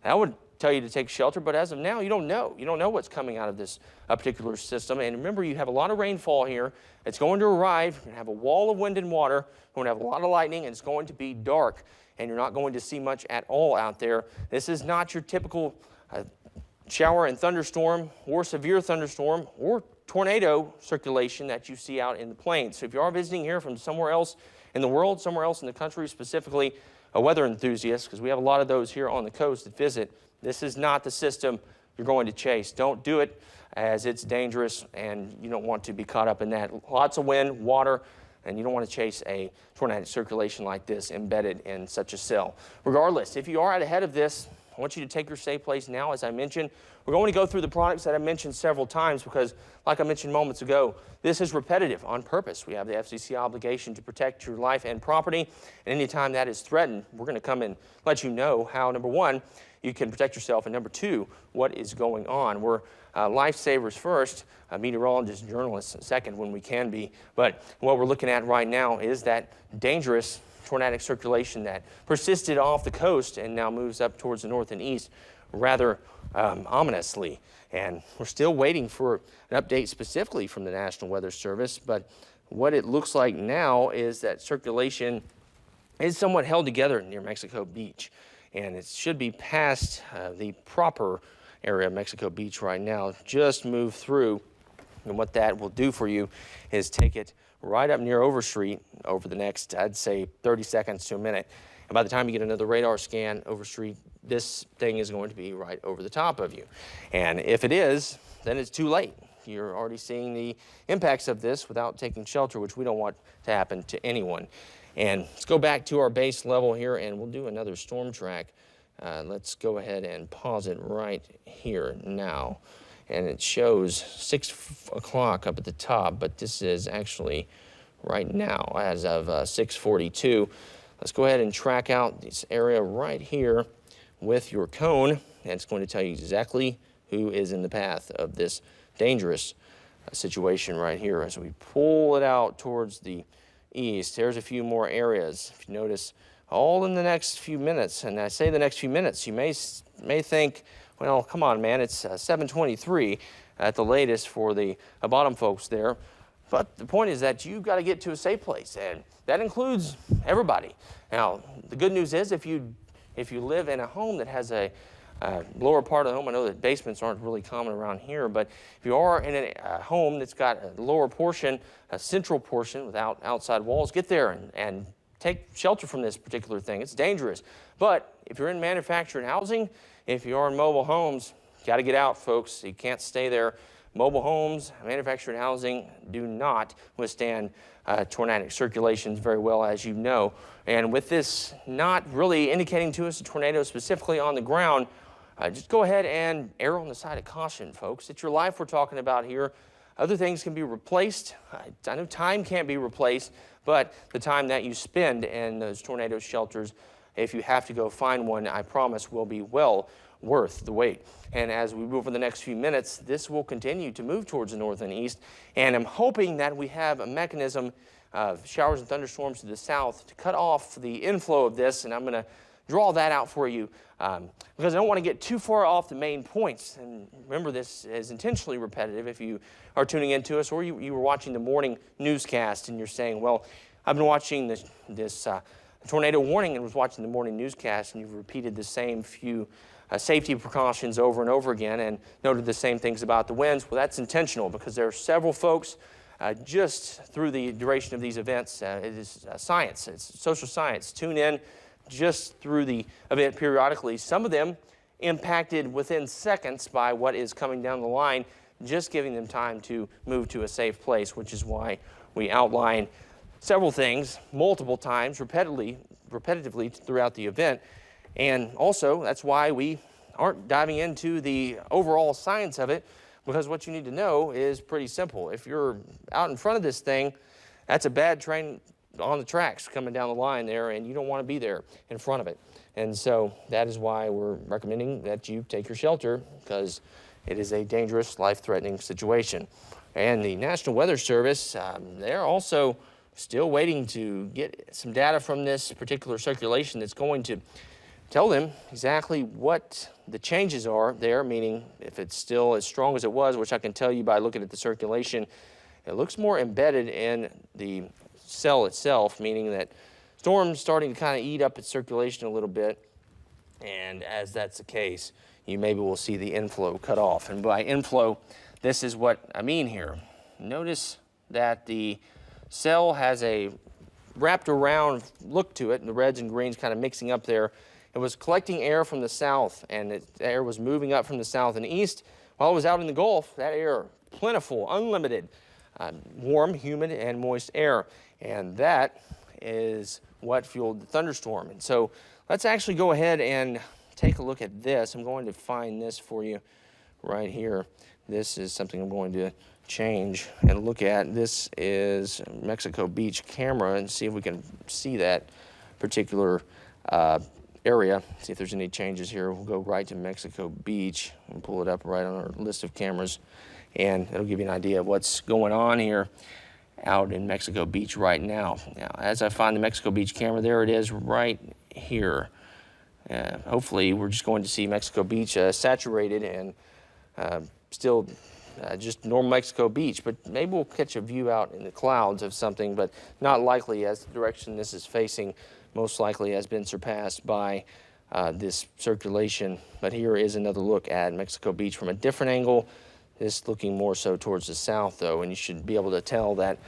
that would tell you to take shelter. But as of now, you don't know. You don't know what's coming out of this particular system. And remember, you have a lot of rainfall here. It's going to arrive. You're going to have a wall of wind and water. You're going to have a lot of lightning, and it's going to be dark. And you're not going to see much at all out there. This is not your typical shower and thunderstorm or severe thunderstorm or tornado circulation that you see out in the plains. So if you are visiting here from somewhere else in the world, somewhere else in the country, specifically a weather enthusiast, because we have a lot of those here on the coast that visit, this is not the system you're going to chase. Don't do it, as it's dangerous and you don't want to be caught up in that. Lots of wind, water, and you don't want to chase a tornadic circulation like this embedded in such a cell. Regardless, if you are out ahead of this, I want you to take your safe place now. As I mentioned, we're going to go through the products that I mentioned several times because, like I mentioned moments ago, this is repetitive on purpose. We have the FCC obligation to protect your life and property, and anytime that is threatened, we're going to come and let you know how, number one, you can protect yourself, and number two, what is going on. We're lifesavers first, meteorologists, journalists second when we can be, but what we're looking at right now is that dangerous tornadic circulation that persisted off the coast and now moves up towards the north and east rather ominously. And we're still waiting for an update specifically from the National Weather Service, but what it looks like now is that circulation is somewhat held together near Mexico Beach, and it should be past the proper area of Mexico Beach right now. Just move through, and what that will do for you is take it right up near Overstreet over the next, I'd say, 30 seconds to a minute. And by the time you get another radar scan, Overstreet, this thing is going to be right over the top of you. And if it is, then it's too late. You're already seeing the impacts of this without taking shelter, which we don't want to happen to anyone. And let's go back to our base level here, and we'll do another storm track. Let's go ahead and pause it right here now. And it shows 6 o'clock up at the top, but this is actually right now as of 6:42. Let's go ahead and track out this area right here with your cone, and it's going to tell you exactly who is in the path of this dangerous situation right here. As we pull it out towards the east, there's a few more areas. If you notice, all in the next few minutes, and I say the next few minutes, you may think, well, come on, man, it's 7:23 at the latest for the bottom folks there. But the point is that you've got to get to a safe place, and that includes everybody. Now, the good news is if you live in a home that has a lower part of the home, I know that basements aren't really common around here, but if you are in a home that's got a lower portion, a central portion without outside walls, get there and take shelter from this particular thing. It's dangerous. But if you're in manufactured housing, if you are in mobile homes, you got to get out, folks. You can't stay there. Mobile homes, manufactured housing do not withstand tornadic circulations very well, as you know. And with this not really indicating to us a tornado specifically on the ground, just go ahead and err on the side of caution, folks. It's your life we're talking about here. Other things can be replaced. I know time can't be replaced, but the time that you spend in those tornado shelters, if you have to go find one, I promise will be well worth the wait. And as we move over the next few minutes, this will continue to move towards the north and east. And I'm hoping that we have a mechanism of showers and thunderstorms to the south to cut off the inflow of this. And I'm going to draw that out for you because I don't want to get too far off the main points. And remember, this is intentionally repetitive. If you are tuning into us or you were watching the morning newscast and you're saying, well, I've been watching this tornado warning and was watching the morning newscast, and you've repeated the same few safety precautions over and over again and noted the same things about the winds. Well, that's intentional because there are several folks just through the duration of these events. It is science, it's social science. Tune in just through the event periodically. Some of them impacted within seconds by what is coming down the line, just giving them time to move to a safe place, which is why we outline several things multiple times, repetitively throughout the event. And also, that's why we aren't diving into the overall science of it, because what you need to know is pretty simple. If you're out in front of this thing, that's a bad train on the tracks coming down the line there, and you don't want to be there in front of it. And so that is why we're recommending that you take your shelter, because it is a dangerous, life-threatening situation. And the National Weather Service, they're also still waiting to get some data from this particular circulation that's going to tell them exactly what the changes are there, meaning if it's still as strong as it was, which I can tell you by looking at the circulation, it looks more embedded in the cell itself, meaning that storm's starting to kind of eat up its circulation a little bit. And as that's the case, you maybe will see the inflow cut off. And by inflow, this is what I mean here. Notice that the cell has a wrapped around look to it, and the reds and greens kind of mixing up there. It was collecting air from the south, and the air was moving up from the south and east. While it was out in the Gulf, that air, plentiful, unlimited, warm, humid, and moist air. And that is what fueled the thunderstorm. And so let's actually go ahead and take a look at this. I'm going to find this for you right here. This is something I'm going to change and look at. This is Mexico Beach camera, and see if we can see that particular area. See if there's any changes here. We'll go right to Mexico Beach and pull it up right on our list of cameras, and it'll give you an idea of what's going on here out in Mexico Beach right now. Now, as I find the Mexico Beach camera, there it is right here. Hopefully, we're just going to see Mexico Beach saturated and still just normal Mexico Beach, but maybe we'll catch a view out in the clouds of something, but not likely, as the direction this is facing most likely has been surpassed by this circulation. But here is another look at Mexico Beach from a different angle. This looking more so towards the south, though, and you should be able to tell that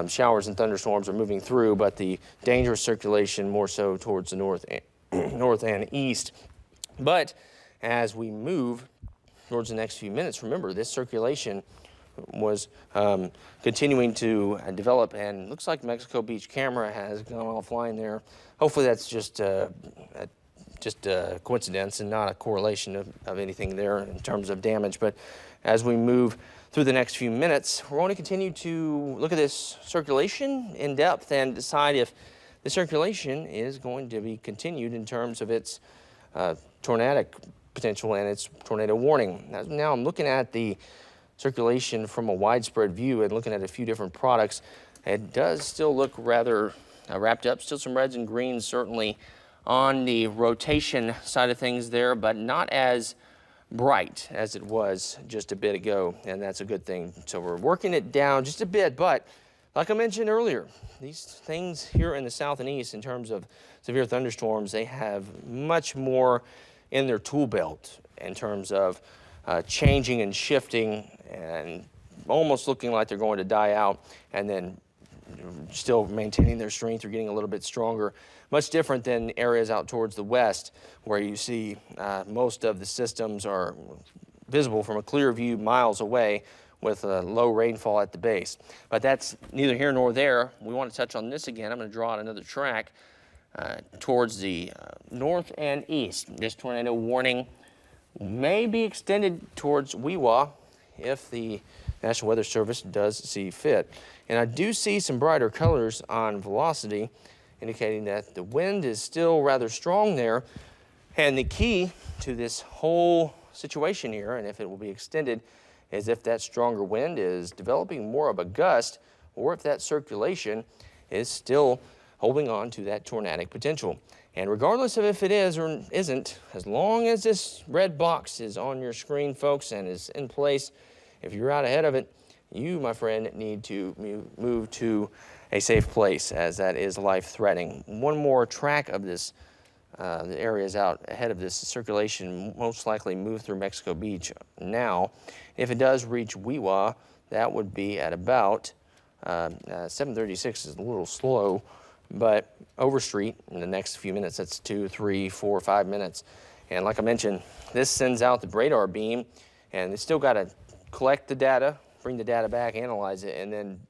showers and thunderstorms are moving through, but the dangerous circulation more so towards the north and east. But as we move towards the next few minutes, remember, this circulation was continuing to develop, and looks like Mexico Beach camera has gone offline there. Hopefully that's just a coincidence and not a correlation of anything there in terms of damage. But as we move through the next few minutes, we're going to continue to look at this circulation in depth and decide if the circulation is going to be continued in terms of its tornadic potential and its tornado warning. Now I'm looking at the circulation from a widespread view and looking at a few different products. It does still look rather wrapped up. Still some reds and greens certainly on the rotation side of things there, but not as bright as it was just a bit ago, and that's a good thing. So we're working it down just a bit, but like I mentioned earlier, these things here in the south and east in terms of severe thunderstorms, they have much more in their tool belt in terms of changing and shifting and almost looking like they're going to die out and then still maintaining their strength or getting a little bit stronger. Much different than areas out towards the west where you see most of the systems are visible from a clear view miles away with a low rainfall at the base. But that's neither here nor there. We want to touch on this again. I'm going to draw out another track towards the north and east. This tornado warning may be extended towards Weewah if the National Weather Service does see fit. And I do see some brighter colors on velocity, indicating that the wind is still rather strong there. And the key to this whole situation here, and if it will be extended, is if that stronger wind is developing more of a gust, or if that circulation is still holding on to that tornadic potential. And regardless of if it is or isn't, as long as this red box is on your screen, folks, and is in place, if you're out ahead of it, you, my friend, need to move to a safe place, as that is life-threatening. One more track of this, the areas out ahead of this circulation most likely move through Mexico Beach now. If it does reach Weewah, that would be at about 7:36 is a little slow, but Overstreet in the next few minutes, that's 2, 3, 4, 5 minutes. And like I mentioned, this sends out the radar beam, and it's still got to collect the data, bring the data back, analyze it, and then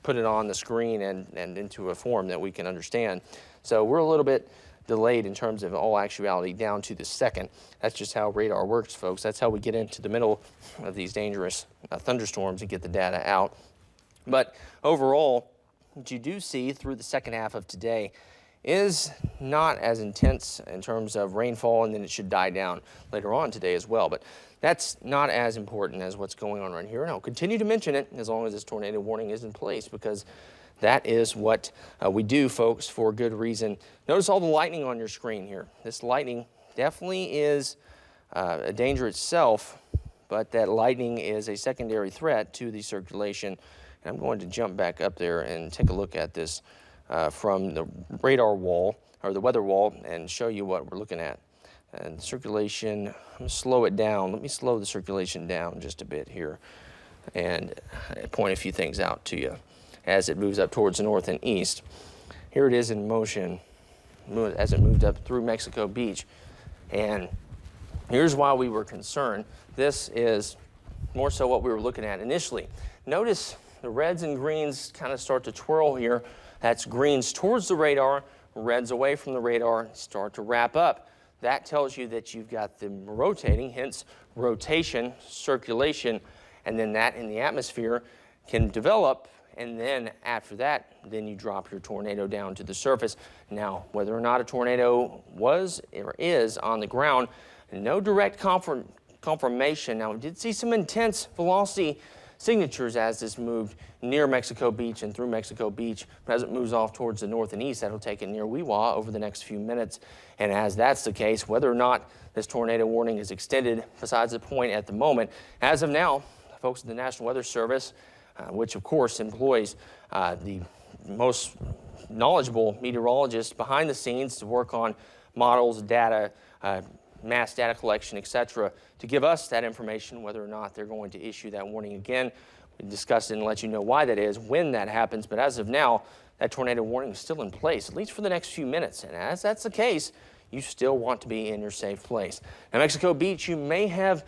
put it on the screen and into a form that we can understand. So we're a little bit delayed in terms of all actuality down to the second. That's just how radar works, folks. That's how we get into the middle of these dangerous thunderstorms and get the data out. But overall, what you do see through the second half of today is not as intense in terms of rainfall, and then it should die down later on today as well. But that's not as important as what's going on right here. And I'll continue to mention it as long as this tornado warning is in place, because that is what we do, folks, for good reason. Notice all the lightning on your screen here. This lightning definitely is a danger itself, but that lightning is a secondary threat to the circulation. And I'm going to jump back up there and take a look at this from the radar wall, or the weather wall, and show you what we're looking at. And the circulation, I'm going to slow it down. Let me slow the circulation down just a bit here and point a few things out to you as it moves up towards the north and east. Here it is in motion as it moved up through Mexico Beach. And here's why we were concerned. This is more so what we were looking at initially. Notice the reds and greens kind of start to twirl here. That's greens towards the radar, reds away from the radar, start to wrap up. That tells you that you've got them rotating, hence rotation, circulation, and then that in the atmosphere can develop, and then after that, then you drop your tornado down to the surface. Now, whether or not a tornado was or is on the ground, no direct confirmation. Now, we did see some intense velocity signatures as this moved near Mexico Beach and through Mexico Beach. But as it moves off towards the north and east, that'll take it near Weewa over the next few minutes. And as that's the case, whether or not this tornado warning is extended, besides the point at the moment, as of now, folks at the National Weather Service, which of course employs the most knowledgeable meteorologists behind the scenes to work on models, data, mass data collection, etc., to give us that information whether or not they're going to issue that warning again. We discuss it and let you know why that is, when that happens. But as of now, that tornado warning is still in place, at least for the next few minutes. And as that's the case, you still want to be in your safe place. Now, Mexico Beach, you may have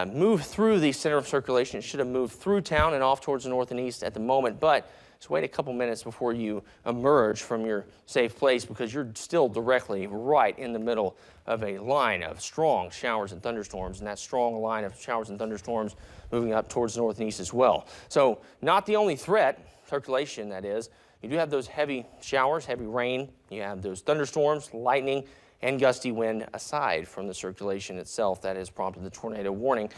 moved through the center of circulation. It should have moved through town and off towards the north and east at the moment, but just wait a couple minutes before you emerge from your safe place, because you're still directly right in the middle of a line of strong showers and thunderstorms, and that strong line of showers and thunderstorms moving up towards the north and east as well. So not the only threat, circulation that is. You do have those heavy showers, heavy rain. You have those thunderstorms, lightning, and gusty wind aside from the circulation itself that has prompted the tornado warning.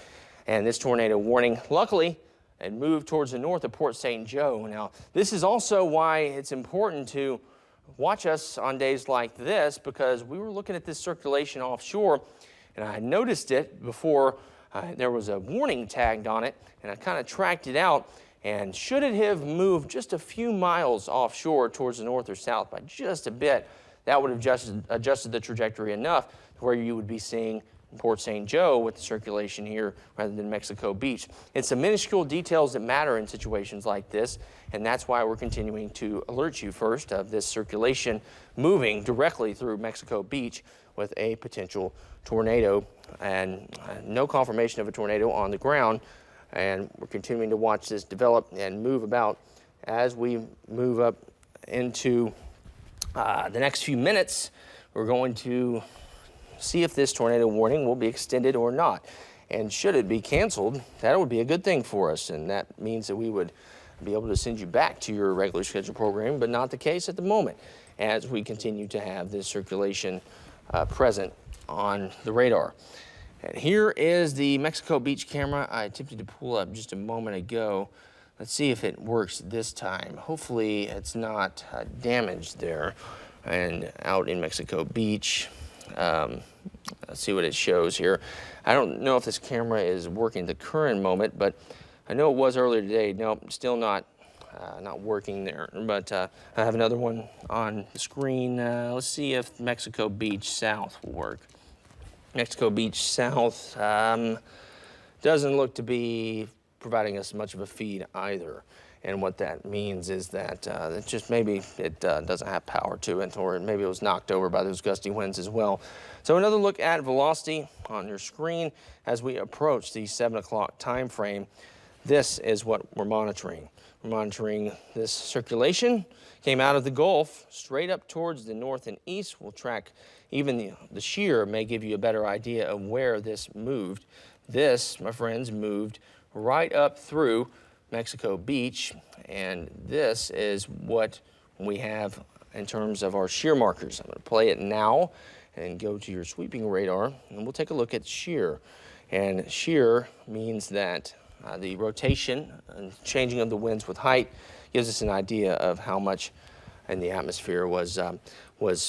And this tornado warning, luckily, it moved towards the north of Port St. Joe. Now, this is also why it's important to watch us on days like this, because we were looking at this circulation offshore, and I noticed it before there was a warning tagged on it, and I kind of tracked it out. And should it have moved just a few miles offshore towards the north or south by just a bit, that would have adjusted the trajectory enough to where you would be seeing Port St. Joe with the circulation here rather than Mexico Beach. It's the minuscule details that matter in situations like this, and that's why we're continuing to alert you first of this circulation moving directly through Mexico Beach with a potential tornado, and no confirmation of a tornado on the ground. And we're continuing to watch this develop and move about as we move up into the next few minutes. We're going to see if this tornado warning will be extended or not. And should it be canceled, that would be a good thing for us. And that means that we would be able to send you back to your regular scheduled program, but not the case at the moment as we continue to have this circulation present on the radar. And here is the Mexico Beach camera I attempted to pull up just a moment ago. Let's see if it works this time. Hopefully it's not damaged there and out in Mexico Beach. Let's see what it shows here. I don't know if this camera is working at the current moment, but I know it was earlier today. Nope, still not working there. But I have another one on the screen. Let's see if Mexico Beach South will work. Mexico Beach South doesn't look to be providing us much of a feed either. And what that means is that it just maybe it doesn't have power to it, or maybe it was knocked over by those gusty winds as well. So another look at velocity on your screen as we approach the 7 o'clock time frame. This is what we're monitoring. We're monitoring this circulation. Came out of the Gulf straight up towards the north and east. We'll track even the shear may give you a better idea of where this moved. This, my friends, moved right up through Mexico Beach, and this is what we have in terms of our shear markers. I'm going to play it now and go to your sweeping radar, and we'll take a look at shear. And shear means that the rotation and changing of the winds with height gives us an idea of how much in the atmosphere was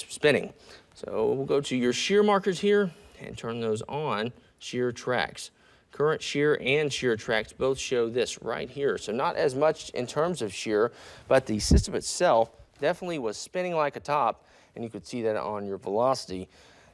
spinning. So we'll go to your shear markers here and turn those on. Shear tracks. Current shear and shear tracks both show this right here. So not as much in terms of shear, but the system itself definitely was spinning like a top, and you could see that on your velocity.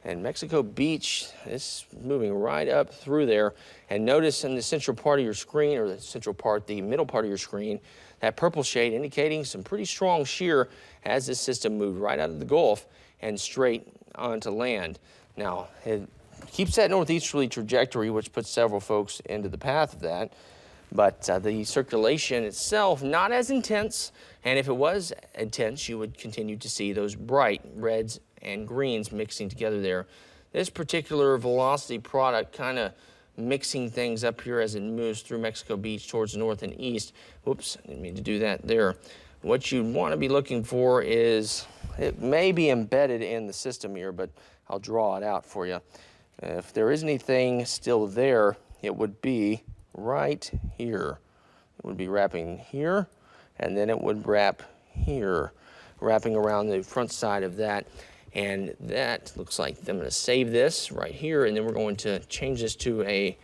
And Mexico Beach is moving right up through there. And notice in the central part of your screen, or the middle part of your screen, that purple shade indicating some pretty strong shear as this system moved right out of the Gulf and straight onto land. Now, it keeps that northeasterly trajectory, which puts several folks into the path of that. But the circulation itself, not as intense. And if it was intense, you would continue to see those bright reds and greens mixing together there. This particular velocity product kind of mixing things up here as it moves through Mexico Beach towards the north and east. Whoops, I didn't mean to do that there. What you want to be looking for is, it may be embedded in the system here, but I'll draw it out for you. If there is anything still there, it would be right here. would be wrapping here, and then it would wrap here, wrapping around the front side of that. And that looks like I'm going to save this right here, and then we're going to change this to a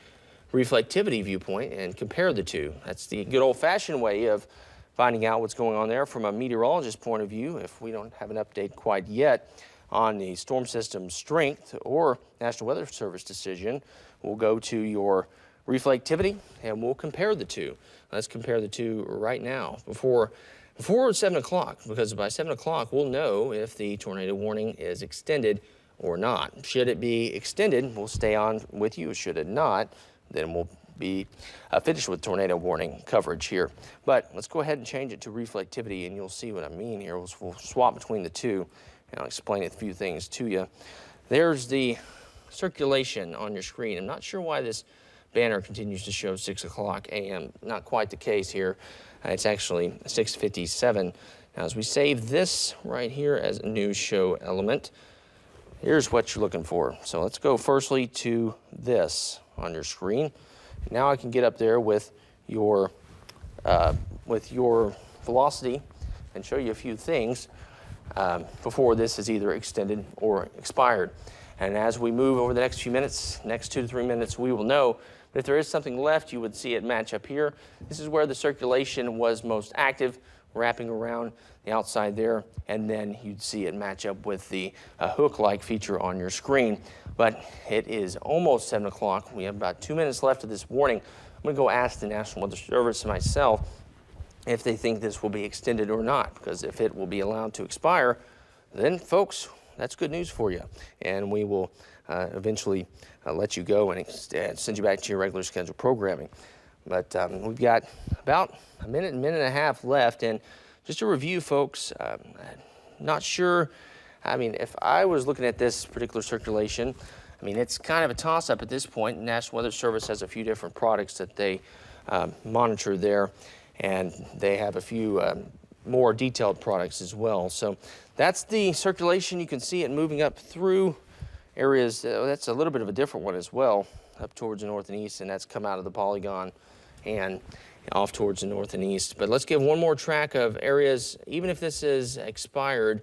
reflectivity viewpoint and compare the two. That's the good old-fashioned way of finding out what's going on there from a meteorologist's point of view. If we don't have an update quite yet on the storm system strength or National Weather Service decision, we'll go to your reflectivity and we'll compare the two. Let's compare the two right now before 7 o'clock, because by 7 o'clock we'll know if the tornado warning is extended or not. Should it be extended, we'll stay on with you. Should it not, then we'll be finished with tornado warning coverage here. But let's go ahead and change it to reflectivity, and you'll see what I mean here. We'll swap between the two, and I'll explain a few things to you. There's the circulation on your screen. I'm not sure why this banner continues to show 6 o'clock a.m. Not quite the case here. It's actually 6:57. Now, as we save this right here as a new show element, here's what you're looking for. So let's go firstly to this on your screen. Now I can get up there with your velocity and show you a few things before this is either extended or expired. And as we move over the next few minutes, next 2 to 3 minutes, we will know. But if there is something left, you would see it match up here. This is where the circulation was most active, wrapping around the outside there, and then you'd see it match up with the hook-like feature on your screen. But it is almost 7 o'clock. We have about 2 minutes left of this warning. I'm going to go ask the National Weather Service myself if they think this will be extended or not, because if it will be allowed to expire, then folks, that's good news for you. And we will eventually let you go and send you back to your regular scheduled programming. But we've got about a minute and a half left. And just to review, folks, not sure. I mean, if I was looking at this particular circulation, I mean, it's kind of a toss-up at this point. The National Weather Service has a few different products that they monitor there, and they have a few more detailed products as well. So that's the circulation. You can see it moving up through areas. That's a little bit of a different one as well, up towards the north and east, and that's come out of the polygon and off towards the north and east. But let's give one more track of areas. Even if this is expired,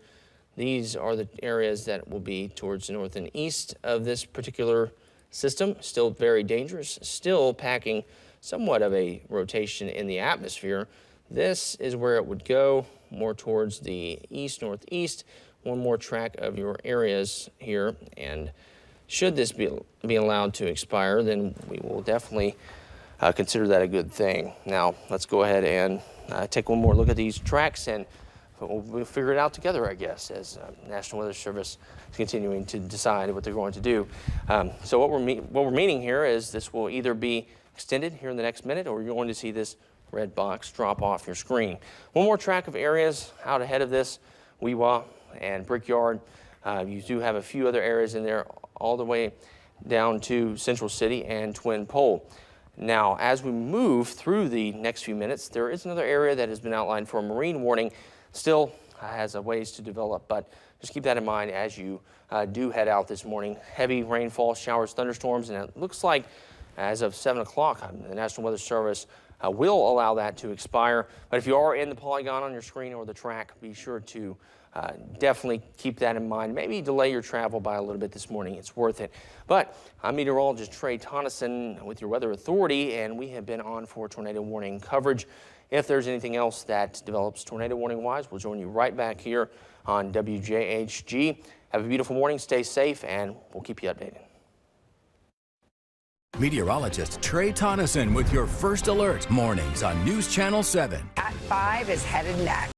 these are the areas that will be towards the north and east of this particular system. Still very dangerous, still packing somewhat of a rotation in the atmosphere. This is where it would go, more towards the east, northeast. One more track of your areas here, and should this be allowed to expire, then we will definitely consider that a good thing. Now, let's go ahead and take one more look at these tracks, and we'll figure it out together, I guess, as National Weather Service is continuing to decide what they're going to do. So what we're meaning here is this will either be extended here in the next minute, or you're going to see this red box drop off your screen. One more track of areas out ahead of this, Weewa and Brickyard. You do have a few other areas in there all the way down to Central City and Twin Pole. Now, as we move through the next few minutes, there is another area that has been outlined for a marine warning. Still has a ways to develop, but just keep that in mind as you do head out this morning. Heavy rainfall, showers, thunderstorms, and it looks like as of 7 o'clock, the National Weather Service will allow that to expire. But if you are in the polygon on your screen or the track, be sure to definitely keep that in mind. Maybe delay your travel by a little bit this morning. It's worth it. But I'm meteorologist Trey Tonneson with your Weather Authority, and we have been on for tornado warning coverage. If there's anything else that develops tornado warning wise, we'll join you right back here on WJHG. Have a beautiful morning. Stay safe, and we'll keep you updated. Meteorologist Trey Tonneson with your first alert mornings on News Channel 7. At 5 is headed next.